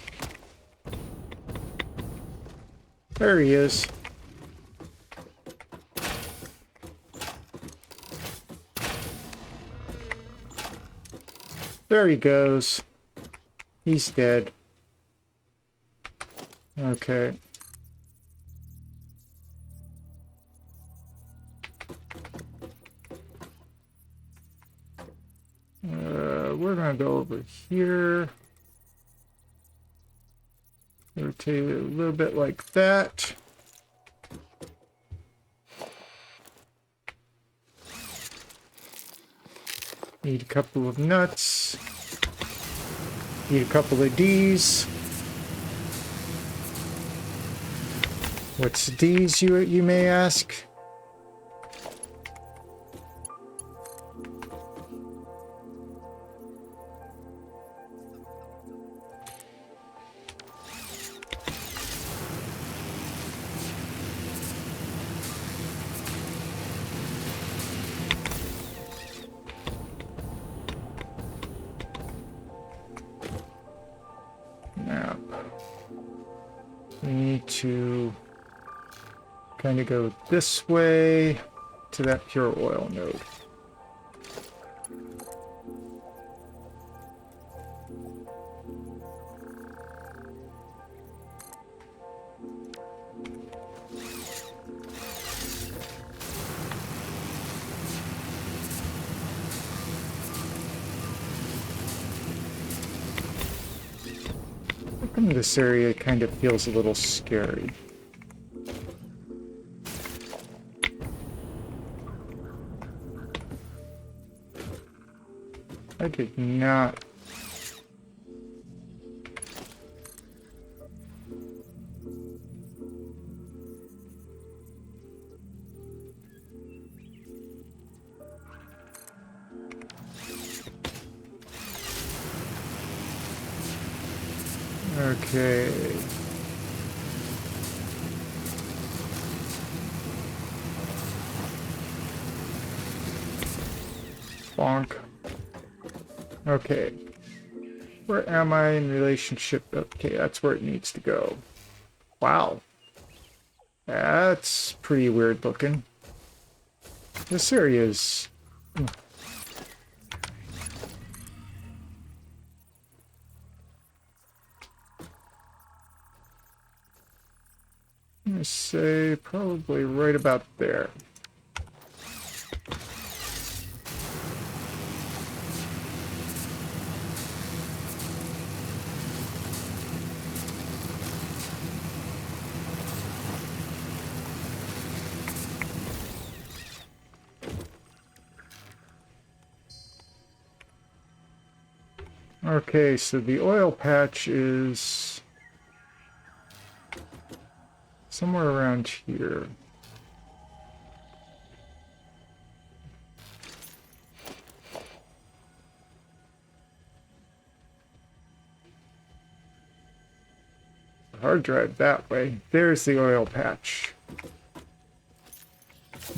There he is. There he goes. He's dead. Okay. We're gonna go over here. Rotate it a little bit like that. Need a couple of nuts. Need a couple of D's. What's D's, you may ask? Now, we need to kind of go this way to that pure oil node. How come this area kind of feels a little scary? I did not. Okay. Bonk. Okay. Where am I in relationship? Okay, that's where it needs to go. Wow. That's pretty weird looking. This area is... I'm gonna say probably right about there. Okay, so the oil patch is somewhere around here. Hard drive that way. There's the oil patch.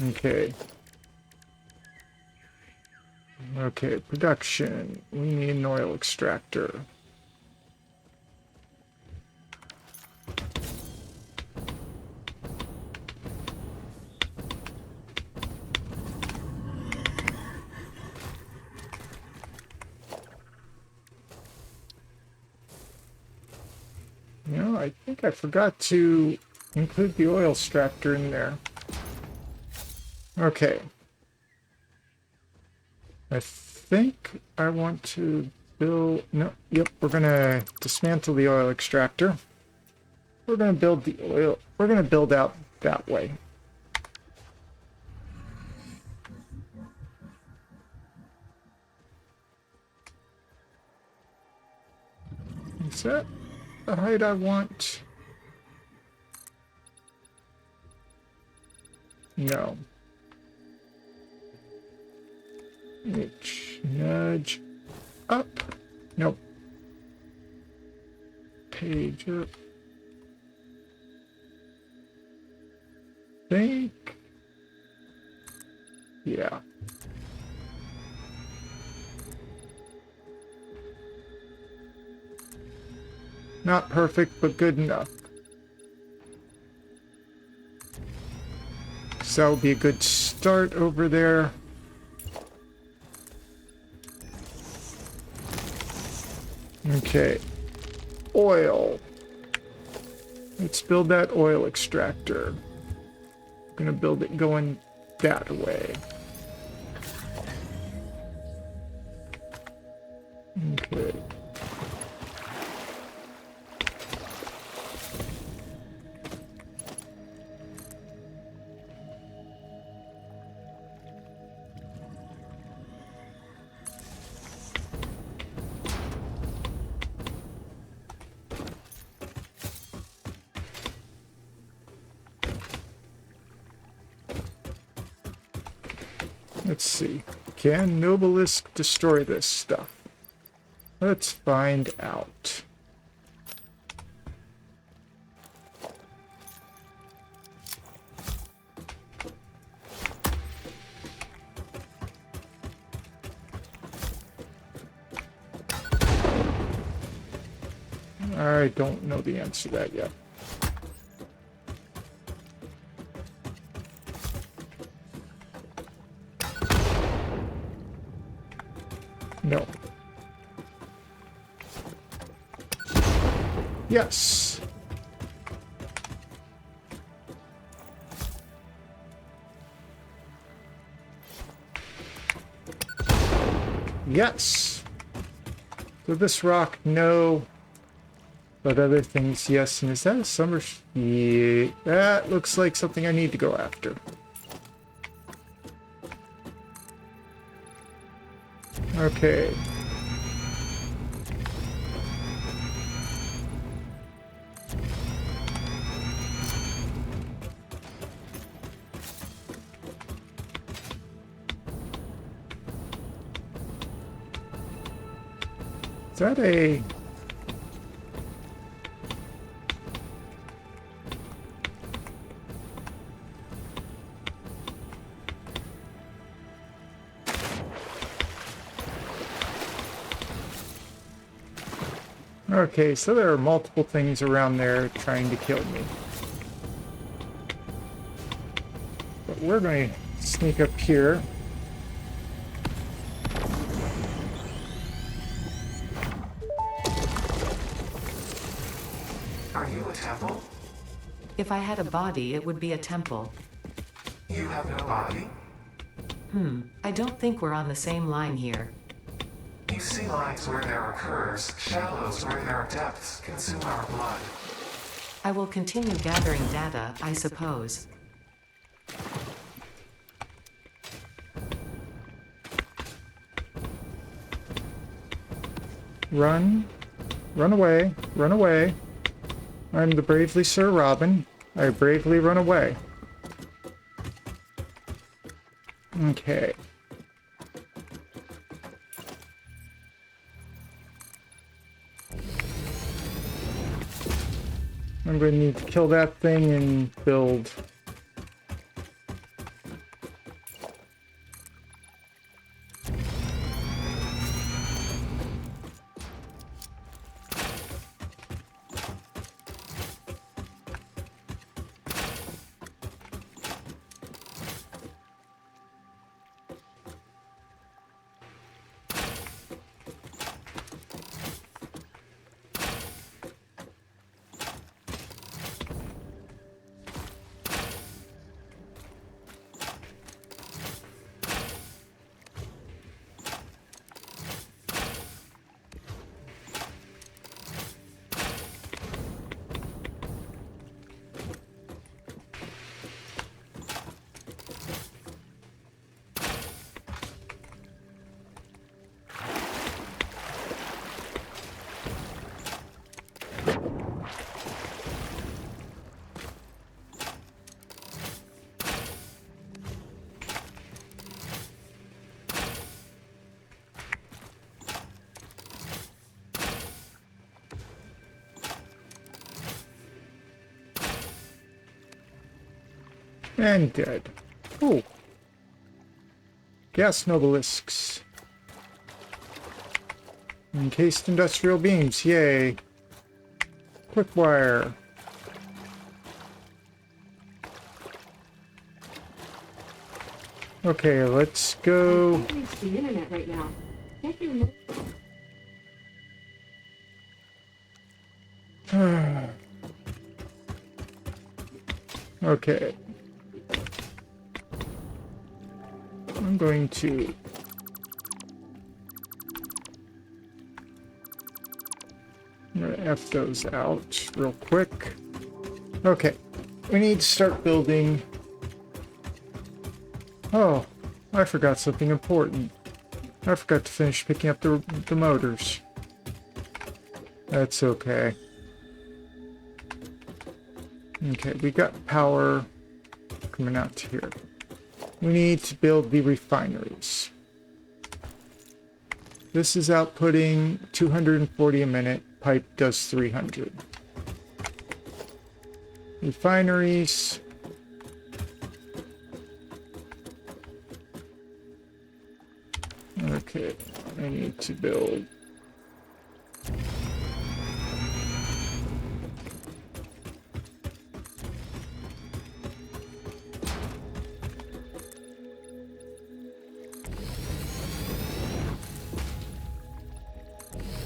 Okay. Okay, production. We need an oil extractor. You know, I think I forgot to include the oil extractor in there. Okay. I think I want to build... No, yep, we're going to dismantle the oil extractor. We're going to build the oil... We're going to build out that way. Is that the height I want? No. Nudge up. Nope. Page up. Think. Yeah. Not perfect, but good enough. So that would be a good start over there. Okay. Oil. Let's build that oil extractor. I'm gonna build it going that way. Okay. Let's see. Can Nobelisk destroy this stuff? Let's find out. I don't know the answer to that yet. No. Yes. Yes. So this rock, no. But other things, yes. And is that a summer? Yeah. That looks like something I need to go after. Okay. Is that a... Okay, so there are multiple things around there trying to kill me. But we're going to sneak up here. Are you a temple? If I had a body, it would be a temple. You have no body? I don't think we're on the same line here. You see lines where there are curves, shallows where there are depths, consume our blood. I will continue gathering data, I suppose. Run. Run away. Run away. I'm the bravely Sir Robin. I bravely run away. Okay. I'm going to need to kill that thing and build. And dead. Oh. Gas Nobelisks. Encased industrial beams, yay. quick wire. Okay, let's go. I can't reach the internet right now. Check your Okay. I'm going to F those out real quick. Okay. We need to start building. Oh, I forgot something important. I forgot to finish picking up the motors. That's okay. Okay, we got power coming out to here. We need to build the refineries. This is outputting 240 a minute. Pipe does 300. Refineries. Okay, I need to build.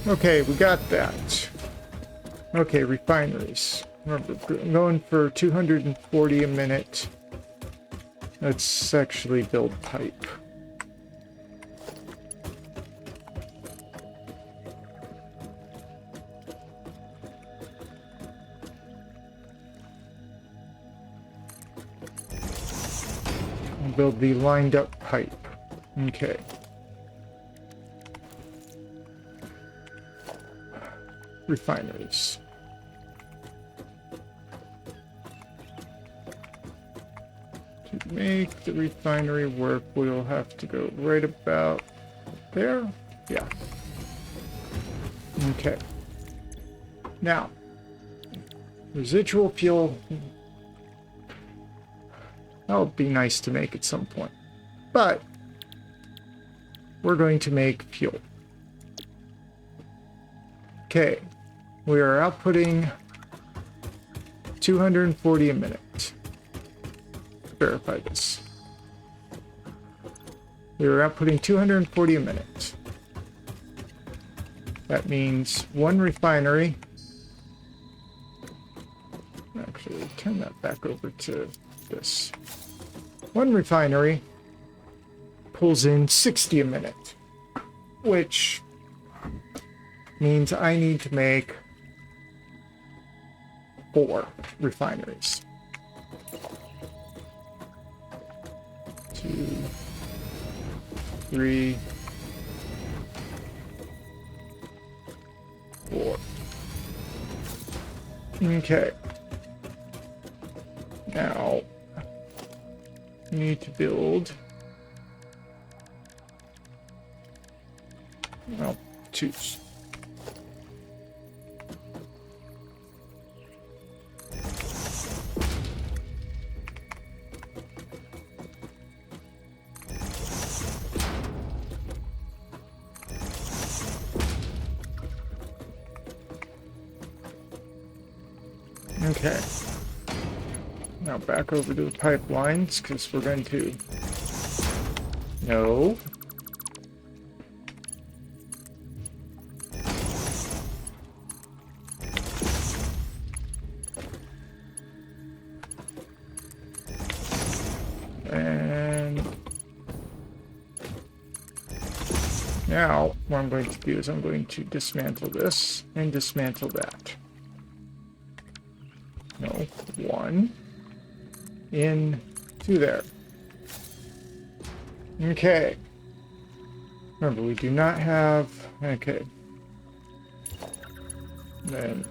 Okay, we got that. Okay, refineries. Remember, going for 240 a minute. Let's actually build pipe. I'll build the lined up pipe. Okay. Refineries. To make the refinery work, we'll have to go right about there. Yeah. Okay. Now, residual fuel. That'll be nice to make at some point. But we're going to make fuel. Okay. We are outputting 240 a minute. Verify this. We are outputting 240 a minute. That means one refinery. Actually, turn that back over to this. One refinery pulls in 60 a minute, which means I need to make 4 refineries. 2, 3, 4. Okay. Now, we need to build, well, 2. Okay. Now back over to the pipelines, because we're going to... No. And... now, what I'm going to do is I'm going to dismantle this and dismantle that. No, 1 in 2 there. Okay. Remember, we do not have... okay. Then...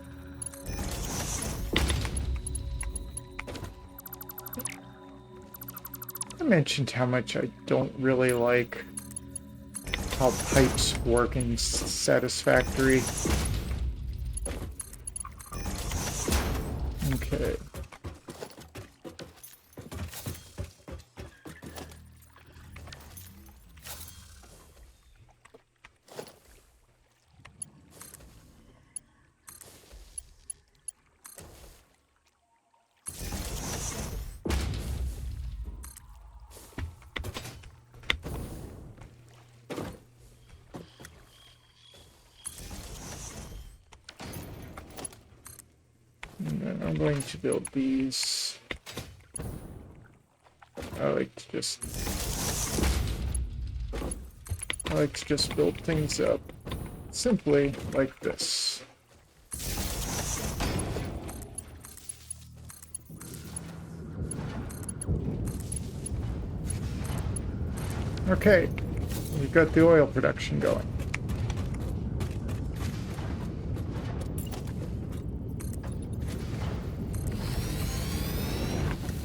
I mentioned how much I don't really like how pipes work in Satisfactory. Okay. I'm going to build these. I like to just build things up simply like this. Okay, we've got the oil production going.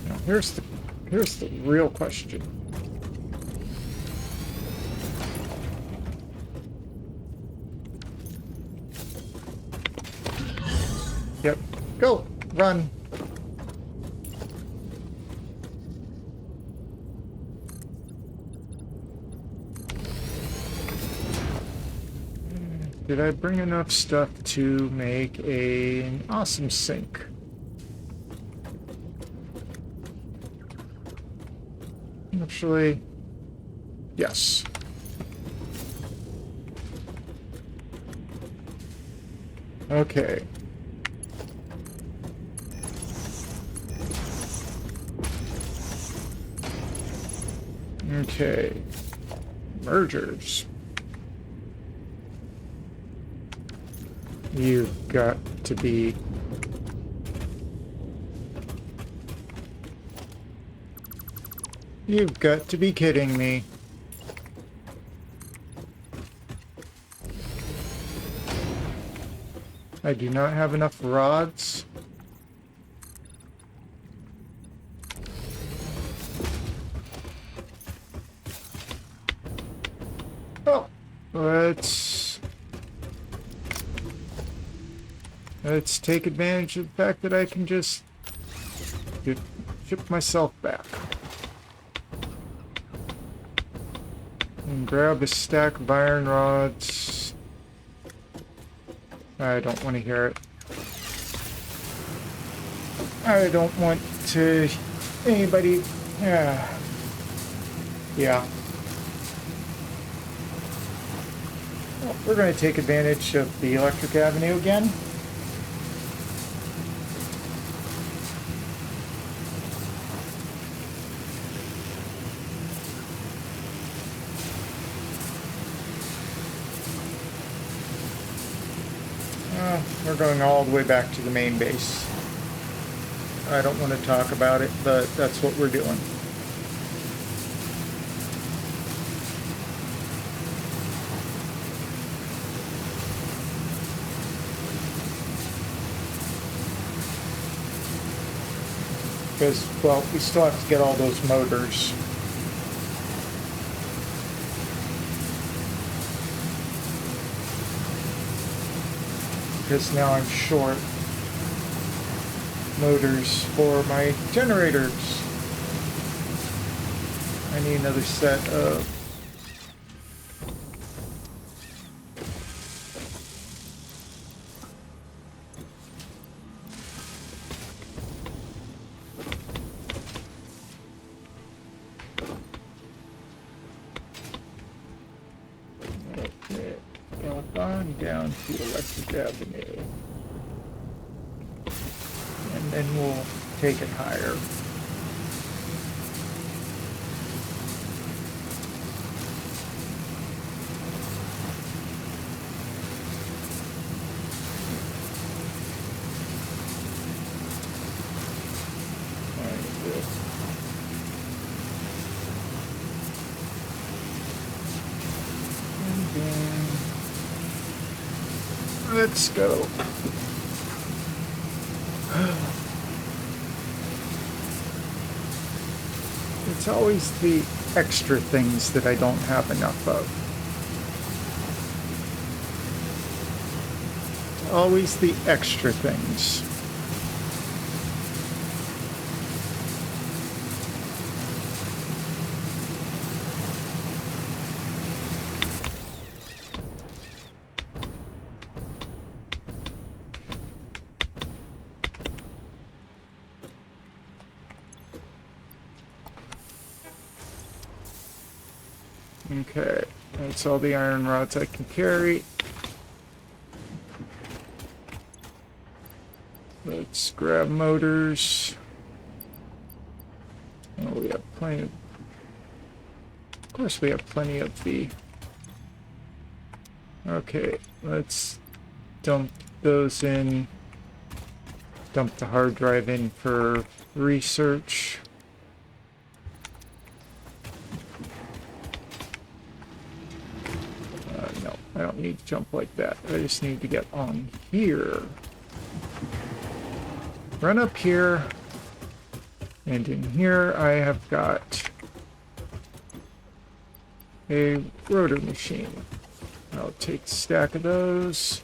Now here's the real question. Yep, go, run. Did I bring enough stuff to make an awesome sink? Actually, yes. Okay. Okay. Mergers. You've got to be... You've got to be kidding me. I do not have enough rods. Oh, let's take advantage of the fact that I can just ship myself back. And grab a stack of iron rods. I don't want to hear it. I don't want to... anybody... Yeah. Well, we're going to take advantage of the electric avenue again. We're going all the way back to the main base. I don't want to talk about it, but that's what we're doing. Because, well, we still have to get all those motors. Because now I'm short motors for my generators. I need another set of... Okay, on down to Electric Avenue. And then we'll take it higher. Let's go. It's always the extra things that I don't have enough of. Always the extra things. Okay, that's all the iron rods I can carry. Let's grab motors. Oh, we have plenty of course we have plenty of the... Okay, let's dump those in. Dump the hard drive in for research. No, I don't need to jump like that. I just need to get on here. Run up here. And in here I have got a rotor machine. I'll take a stack of those.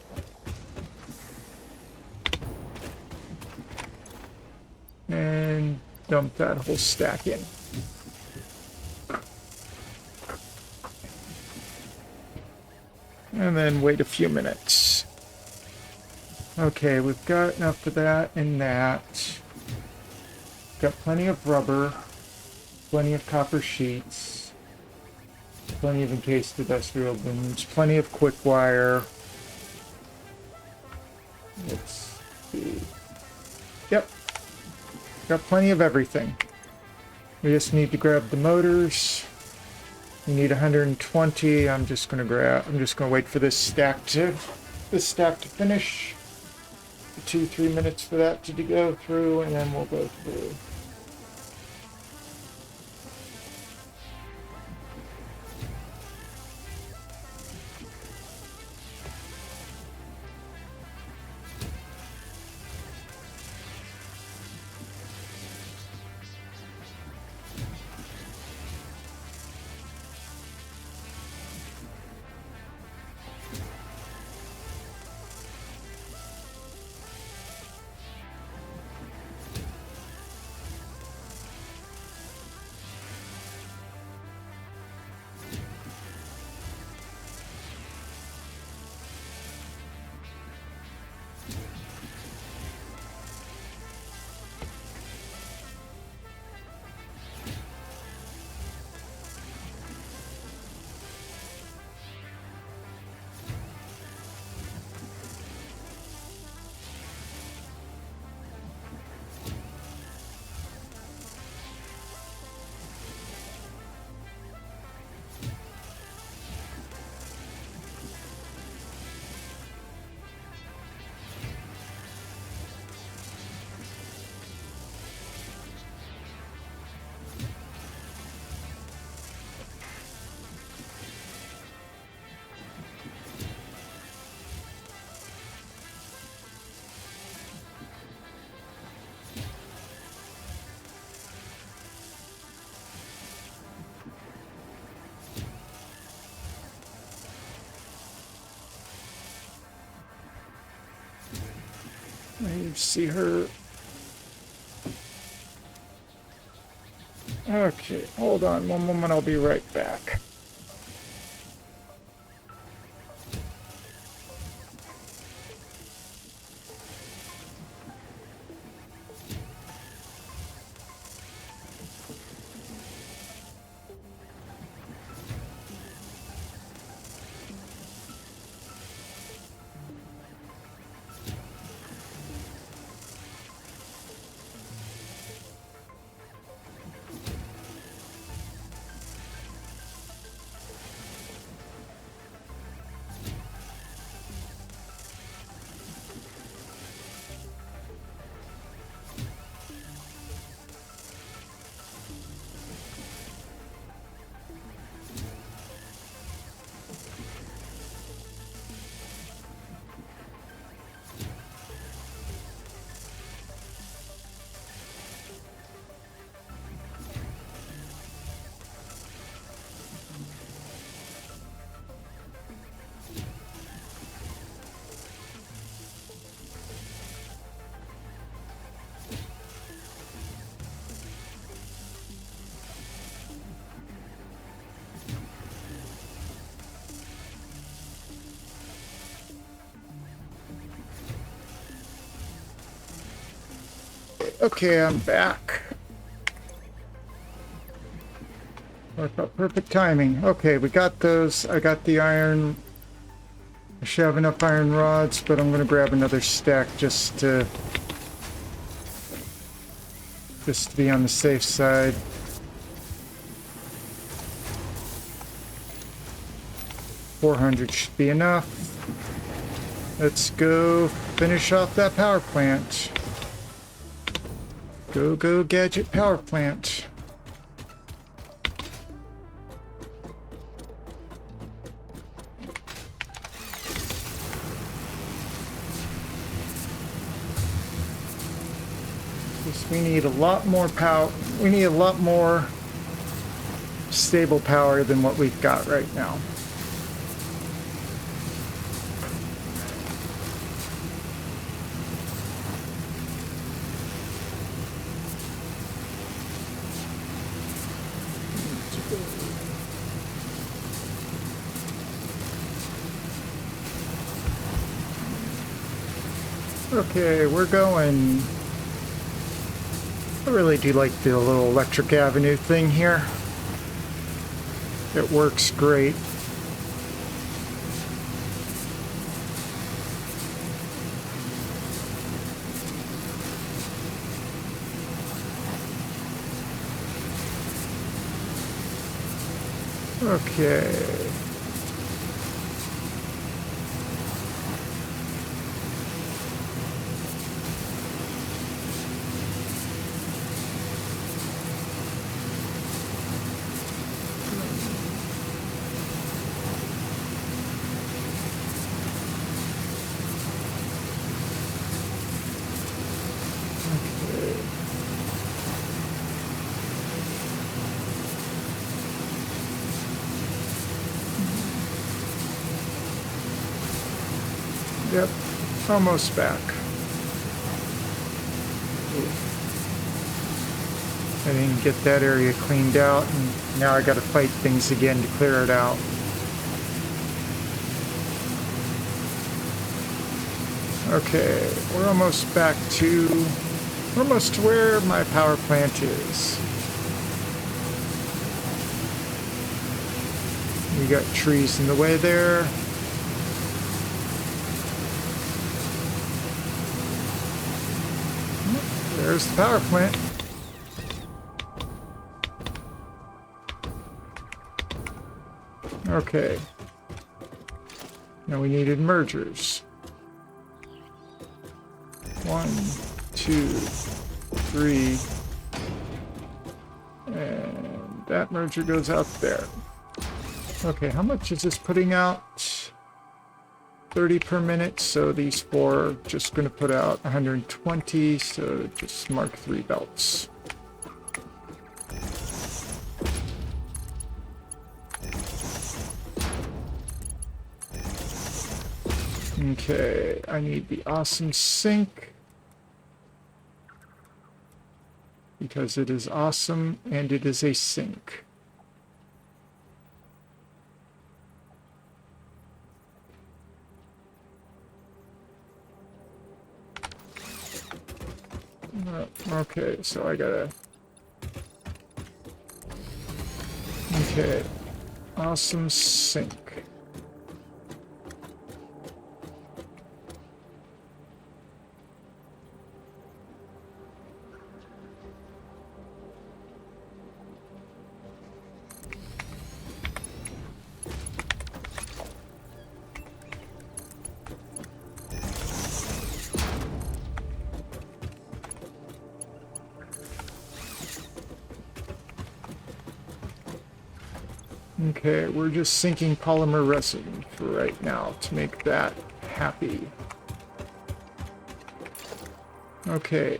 And dump that whole stack in. And then wait a few minutes. Okay, we've got enough of that and that. Got plenty of rubber, plenty of copper sheets, plenty of encased industrial booms, plenty of quick wire. Let's see. Yep. Got plenty of everything. We just need to grab the motors. We need 120. I'm just gonna wait for this stack to finish. 2-3 minutes for that to go through, and then we'll go through. I see her. Okay, hold on one moment, I'll be right back. Okay, I'm back. What about perfect timing? Okay, we got those. I got the iron. I should have enough iron rods, but I'm going to grab another stack just to just to be on the safe side. $400 should be enough. Let's go finish off that power plant. Go, go, gadget power plant. We need a lot more power. We need a lot more stable power than what we've got right now. Okay, we're going. I really do like the little electric avenue thing here. It works great. Okay. Yep, almost back. I didn't get that area cleaned out, and now I gotta fight things again to clear it out. Okay, we're almost back to, almost to where my power plant is. We got trees in the way there. There's the power plant. Okay. Now we needed mergers. 1, 2, 3. And that merger goes out there. Okay, how much is this putting out? 30 per minute, so these four are just going to put out 120, so just mark 3 belts. Okay, I need the awesome sink because it is awesome and it is a sink. Okay, so I gotta... Okay, awesome sink. Okay, we're just sinking polymer resin for right now to make that happy. Okay.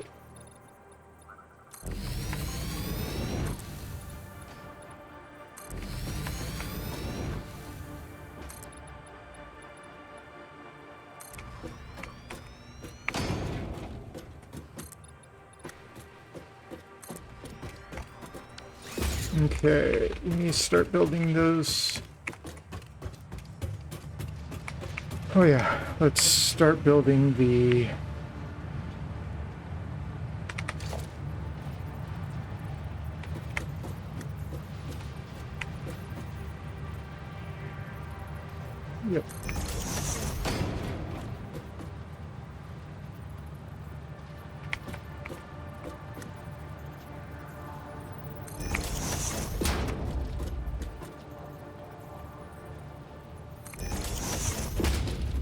Okay, we need to start building those. Oh yeah, let's start building the... Yep.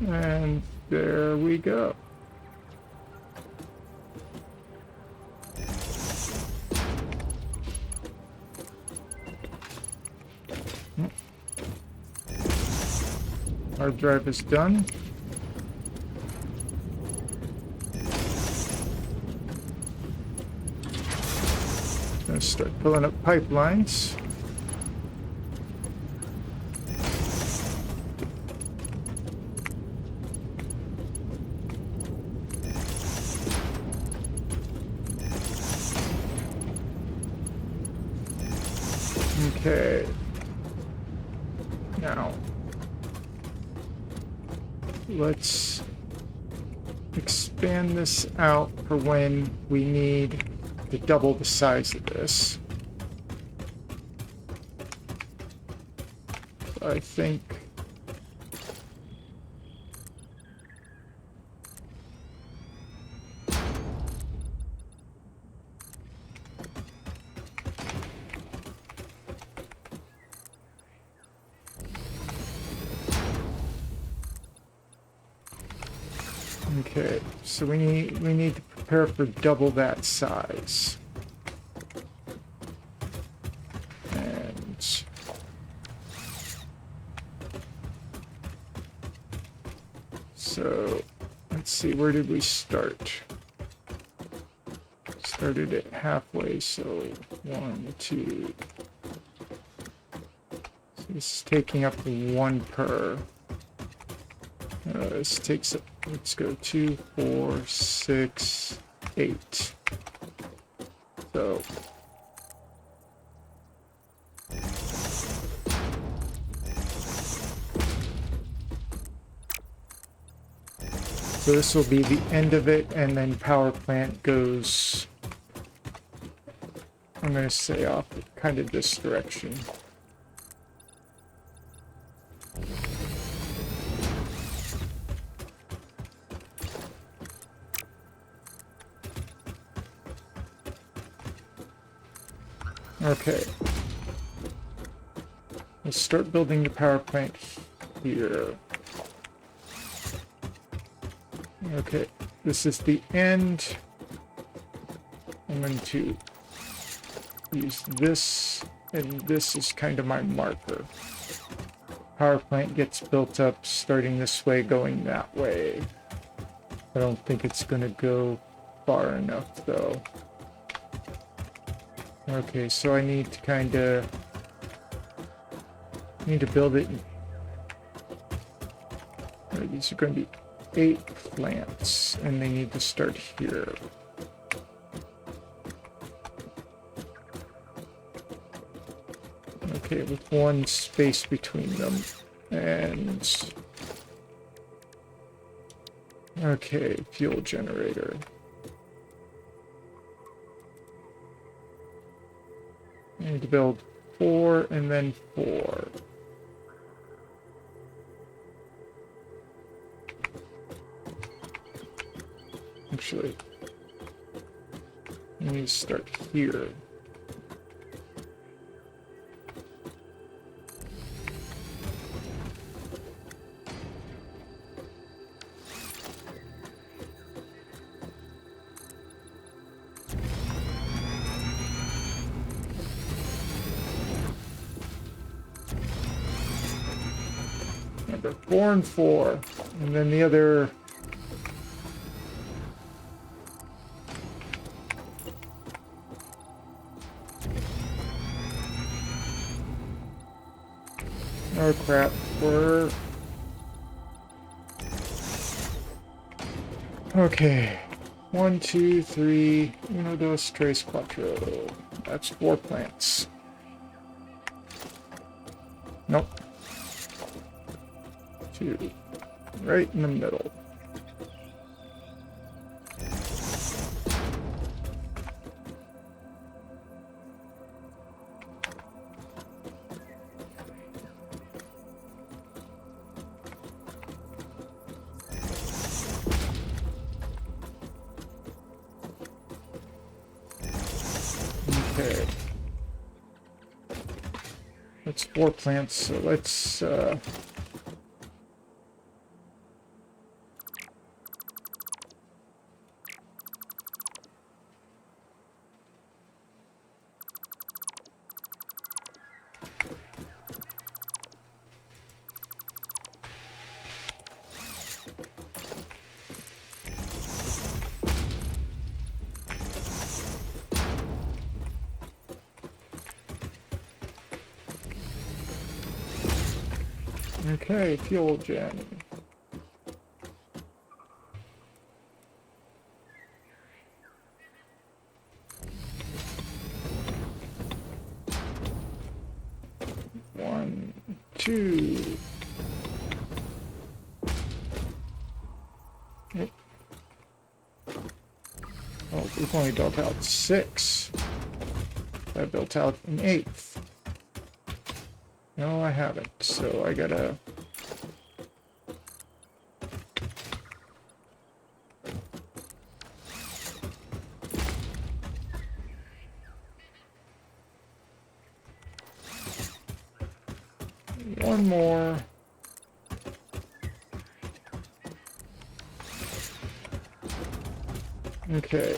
And there we go. Hard drive is done. Gonna start pulling up pipelines. Okay. Now, let's expand this out for when we need to double the size of this. So I think okay, so we need to prepare for double that size. And so let's see, where did we start? Started it halfway, so 1, 2. So this is taking up 1 per. This takes, let's go 2, 4, 6, 8. So this will be the end of it, and then power plant goes, I'm going to say, off kind of this direction. Okay. Let's start building the power plant here. Okay, this is the end. I'm going to use this, and this is kind of my marker. Power plant gets built up starting this way, going that way. I don't think it's going to go far enough, though. Okay, so I need to kind of build it. These are going to be 8 plants, and they need to start here. Okay, with 1 space between them. And okay, fuel generator. I need to build 4 and then 4. Actually, I need to start here. Number 4 and 4, and then the other. Oh crap, we're... Okay. 1, 2, 3, 1, 2, 3, 4. That's 4 plants. Nope. 2. Right in the middle. Okay. That's 4 plants, so let's Okay, fuel gen. One, two. Yep. Oh, we've only built out 6. I built out an 8th. No, I haven't. So I gotta. One more. Okay.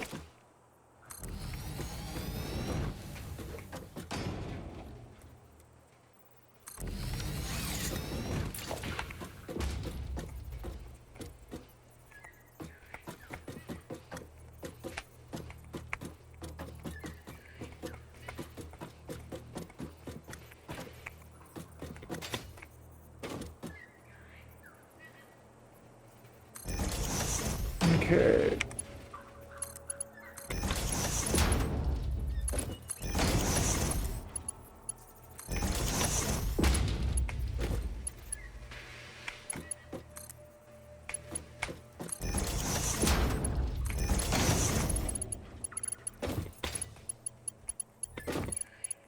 Okay.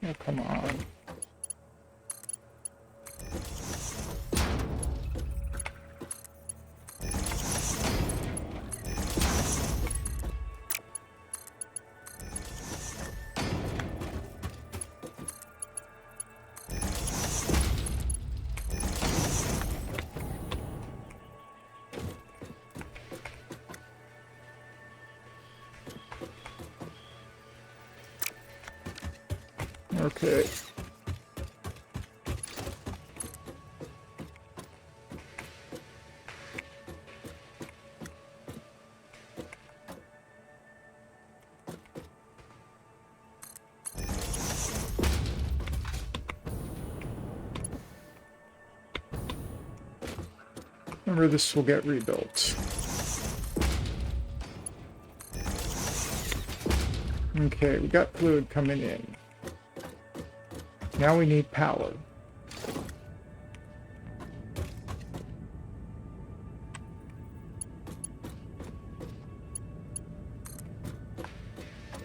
Oh, come on. Okay. Remember, this will get rebuilt. Okay, we got fluid coming in. Now we need power.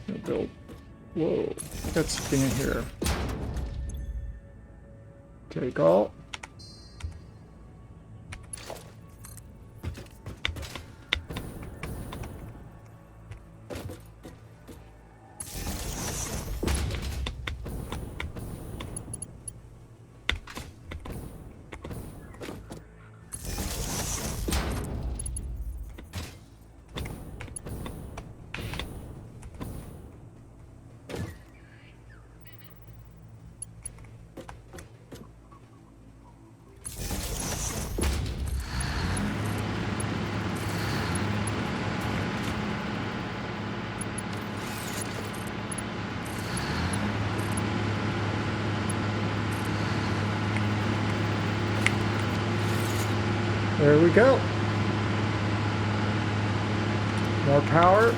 We'll build. Whoa, that's spinning here. Take all. There we go. More power.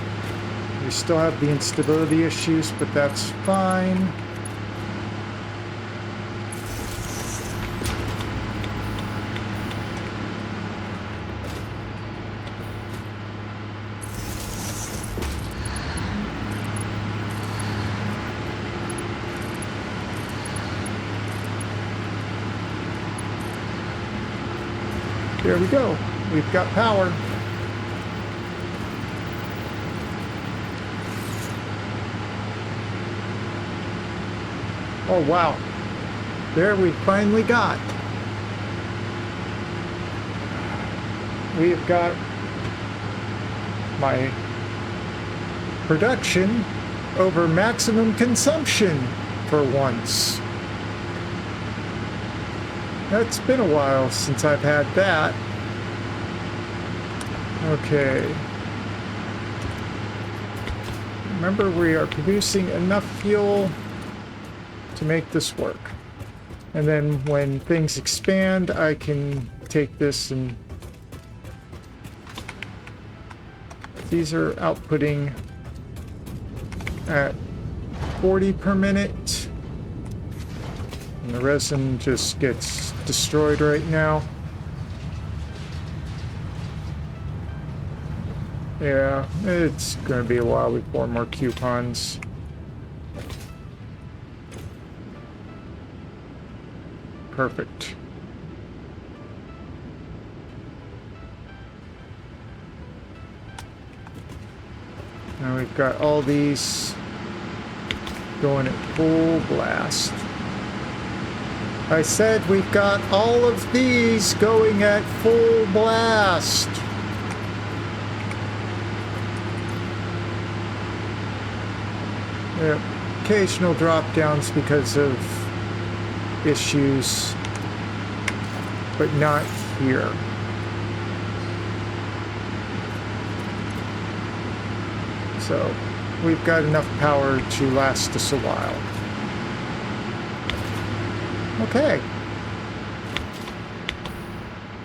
We still have the instability issues, but that's fine. There we go. We've got power. Oh, wow. There we finally got. We've got my production over maximum consumption for once. It's been a while since I've had that. Okay. Remember, we are producing enough fuel to make this work. And then when things expand, I can take this and these are outputting at 40 per minute. And the resin just gets destroyed right now. Yeah, it's going to be a while before more coupons. Perfect. Now we've got all these going at full blast. I said we've got all of these going at full blast. Yeah, occasional drop downs because of issues, but not here. So we've got enough power to last us a while. Okay.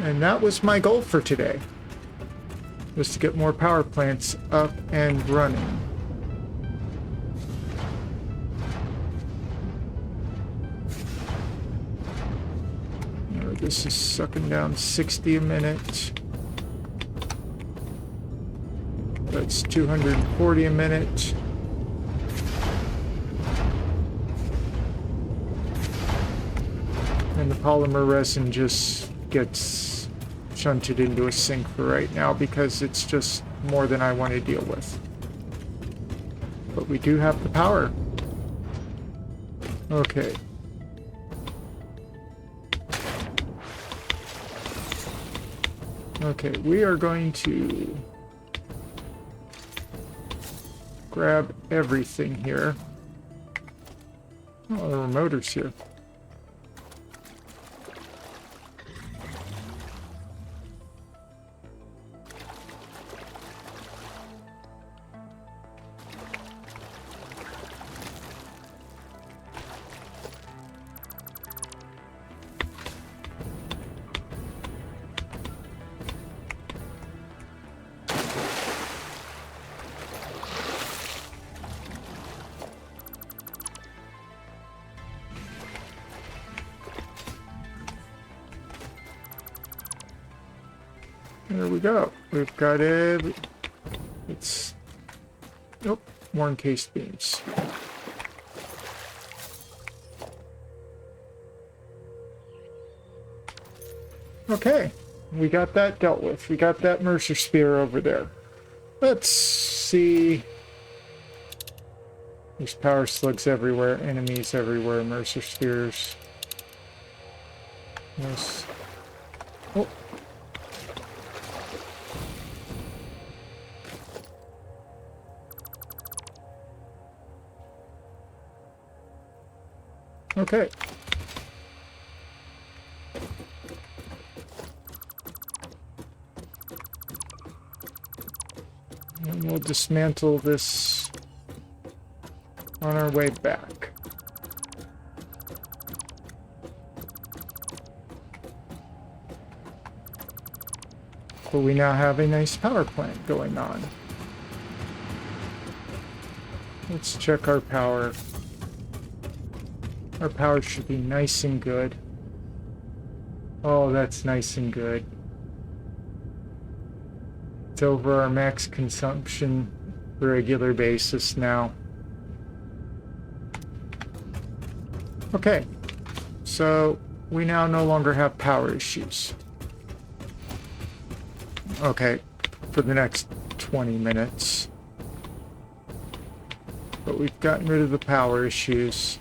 And that was my goal for today, was to get more power plants up and running. This is sucking down 60 a minute. That's 240 a minute. And the polymer resin just gets shunted into a sink for right now because it's just more than I want to deal with. But we do have the power. Okay. Okay, we are going to grab everything here. Oh, there are motors here. There we go. We've got it's, nope, more encased beams. Okay, we got that dealt with. We got that Mercer Spear over there. Let's see. There's power slugs everywhere, enemies everywhere, Mercer Spears. Yes. Oh. Okay. And we'll dismantle this on our way back. But we now have a nice power plant going on. Let's check our power. Our power should be nice and good. Oh, that's nice and good. It's over our max consumption regular basis now. Okay, so we now no longer have power issues. Okay, for the next 20 minutes. But we've gotten rid of the power issues.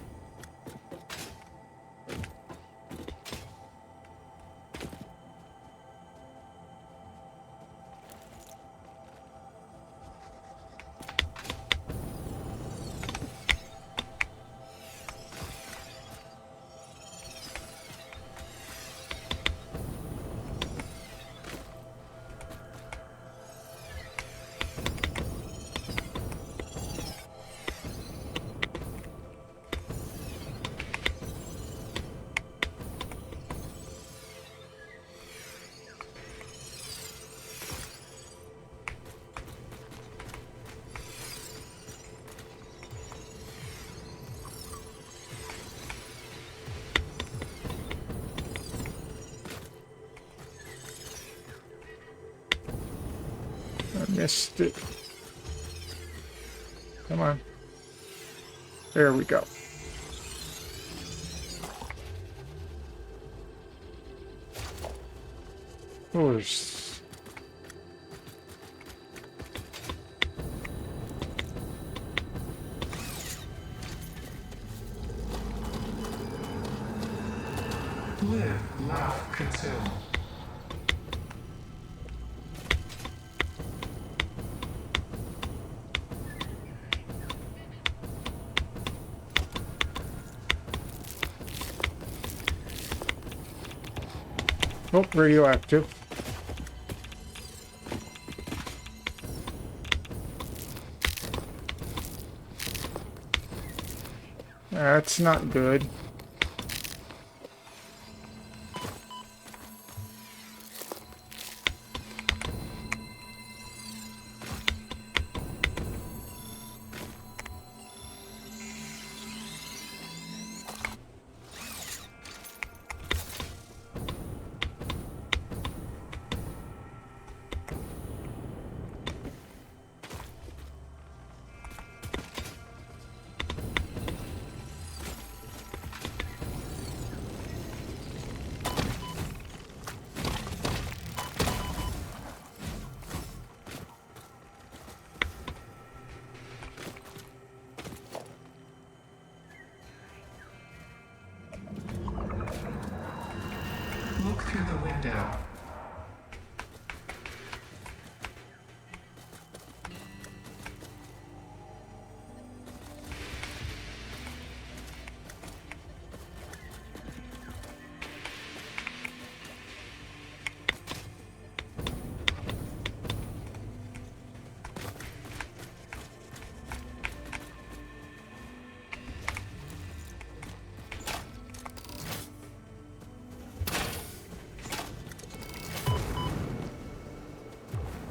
Missed it. Come on. There we go. Oh, there's... Live, laugh, consume. Oh, radioactive. That's not good. Look through the window.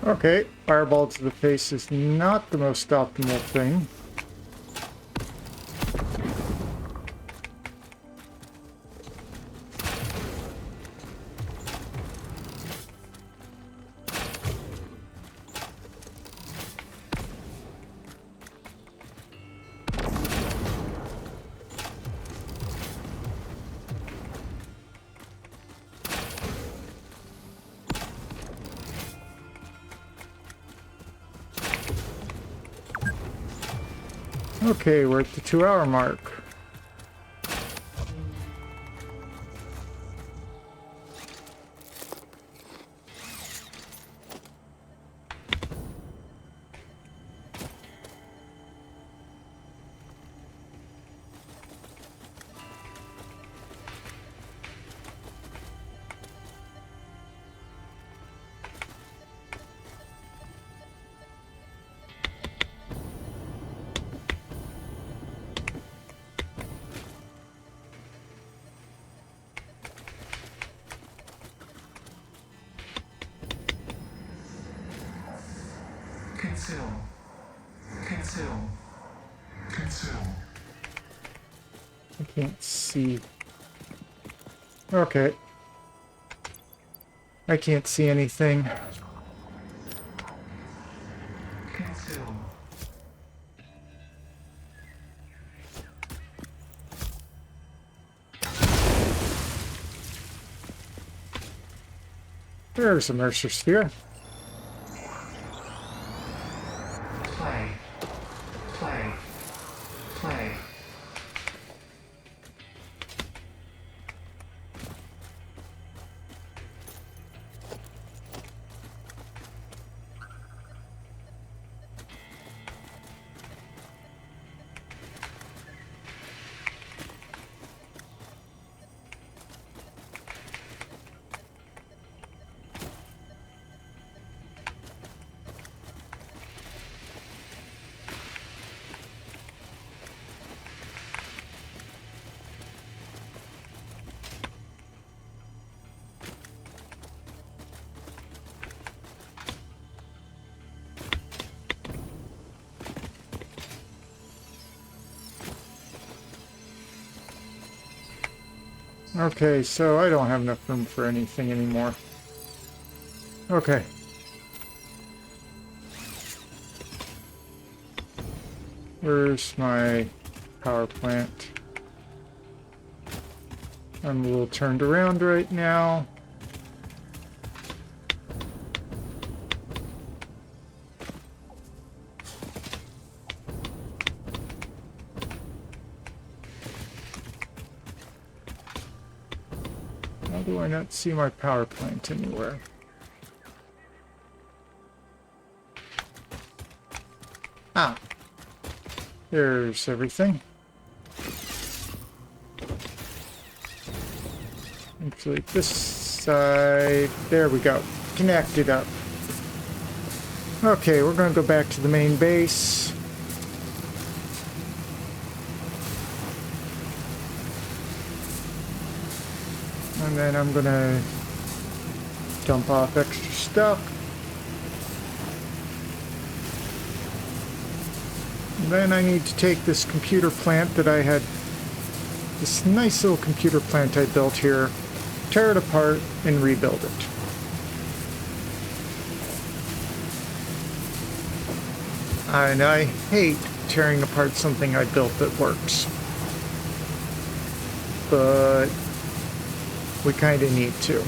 Okay, fireball to the face is not the most optimal thing. Okay, we're at the 2-hour mark. Consume. Consume. Consume. I can't see. Okay. I can't see anything. Consume. There's a Mercer Sphere. Play. Play. Play. Okay, so I don't have enough room for anything anymore. Okay. Where's my power plant? I'm a little turned around right now. How do I not see my power plant anywhere? Ah, there's everything. Actually, this side, there we go. Connected up. Okay, we're going to go back to the main base. And then I'm going to dump off extra stuff. And then I need to take this computer plant that I had, this nice little computer plant I built here, tear it apart and rebuild it. And I hate tearing apart something I built that works. But we kind of need to.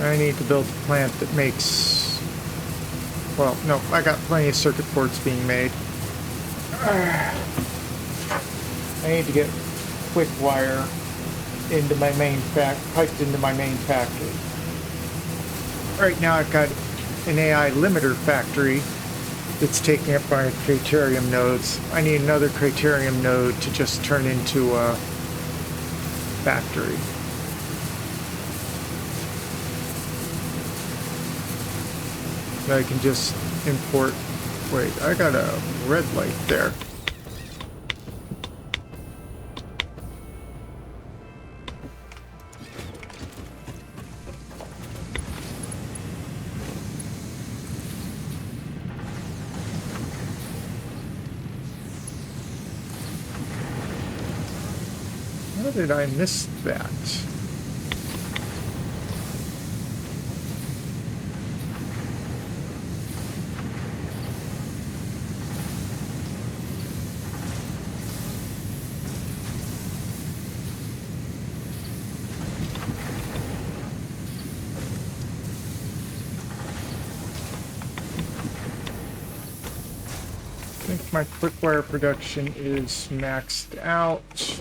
I need to build a plant that makes... Well, no, I got plenty of circuit boards being made. I need to get quick wire into my main piped into my main factory. Right now I've got an AI limiter factory that's taking up my criterium nodes. I need another criterium node to just turn into a factory. I can just import... Wait, I got a red light there. How did I miss that? I think my quick wire production is maxed out.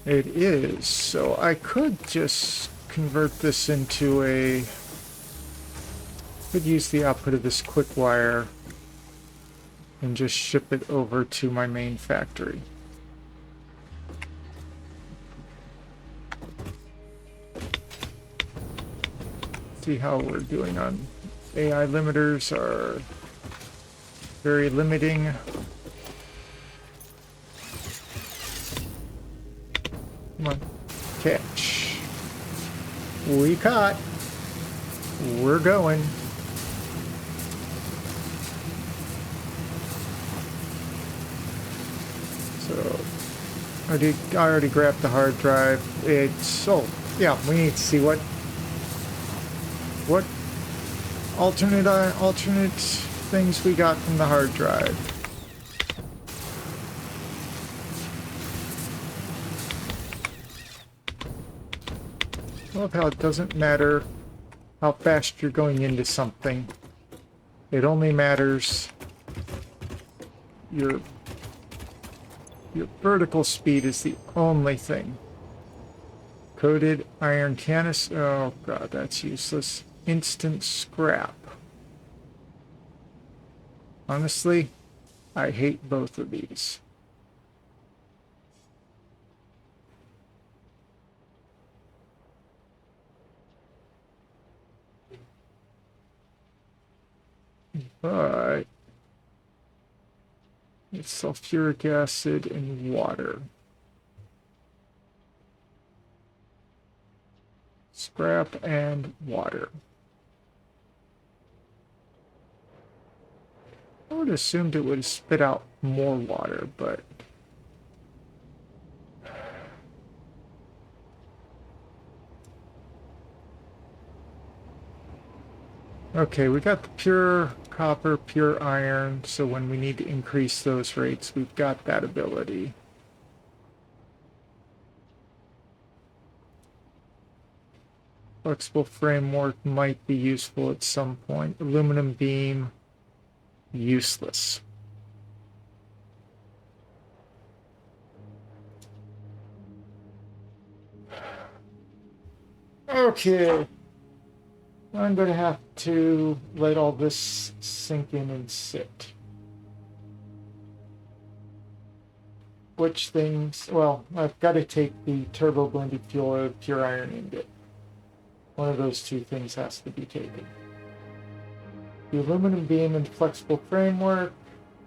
It is, so I could just convert this into a... could use the output of this quick wire and just ship it over to my main factory. See how we're doing on AI limiters are very limiting. Come on, catch. We caught. We're going. So, I already grabbed the hard drive. It's, oh, yeah, we need to see what alternate things we got from the hard drive. I love how it doesn't matter how fast you're going into something. It only matters your vertical speed is the only thing. Coated iron canister. Oh god, that's useless. Instant scrap. Honestly, I hate both of these. But it's sulfuric acid and water. Scrap and water. I would have assumed it would have spit out more water, but Okay, we got the pure copper, pure iron, so when we need to increase those rates, we've got that ability. Flexible framework might be useful at some point. Aluminum beam, useless. Okay. I'm going to have to let all this sink in and sit. Which things, well, I've got to take the turbo blended fuel out of pure iron ingot. One of those two things has to be taken. The aluminum beam and flexible framework.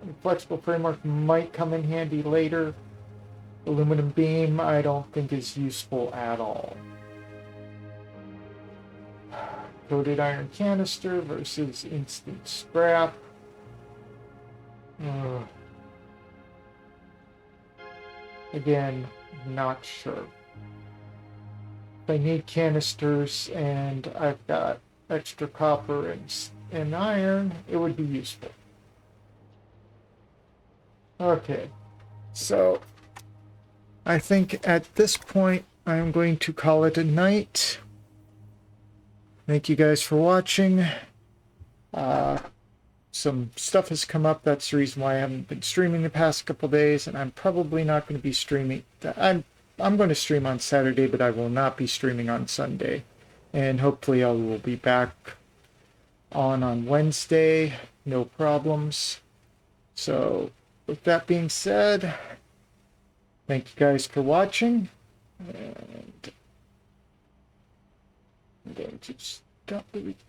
The flexible framework might come in handy later. Aluminum beam I don't think is useful at all. Coated iron canister versus instant scrap. Again, not sure. If I need canisters and I've got extra copper and iron, it would be useful. Okay, so I think at this point I'm going to call it a night. Thank you guys for watching. Some stuff has come up. That's the reason why I haven't been streaming the past couple days, and I'm probably not going to be streaming. I'm going to stream on Saturday, but I will not be streaming on Sunday. And hopefully I will be back on Wednesday. No problems. So with that being said, thank you guys for watching. And I'm going to stop the recording.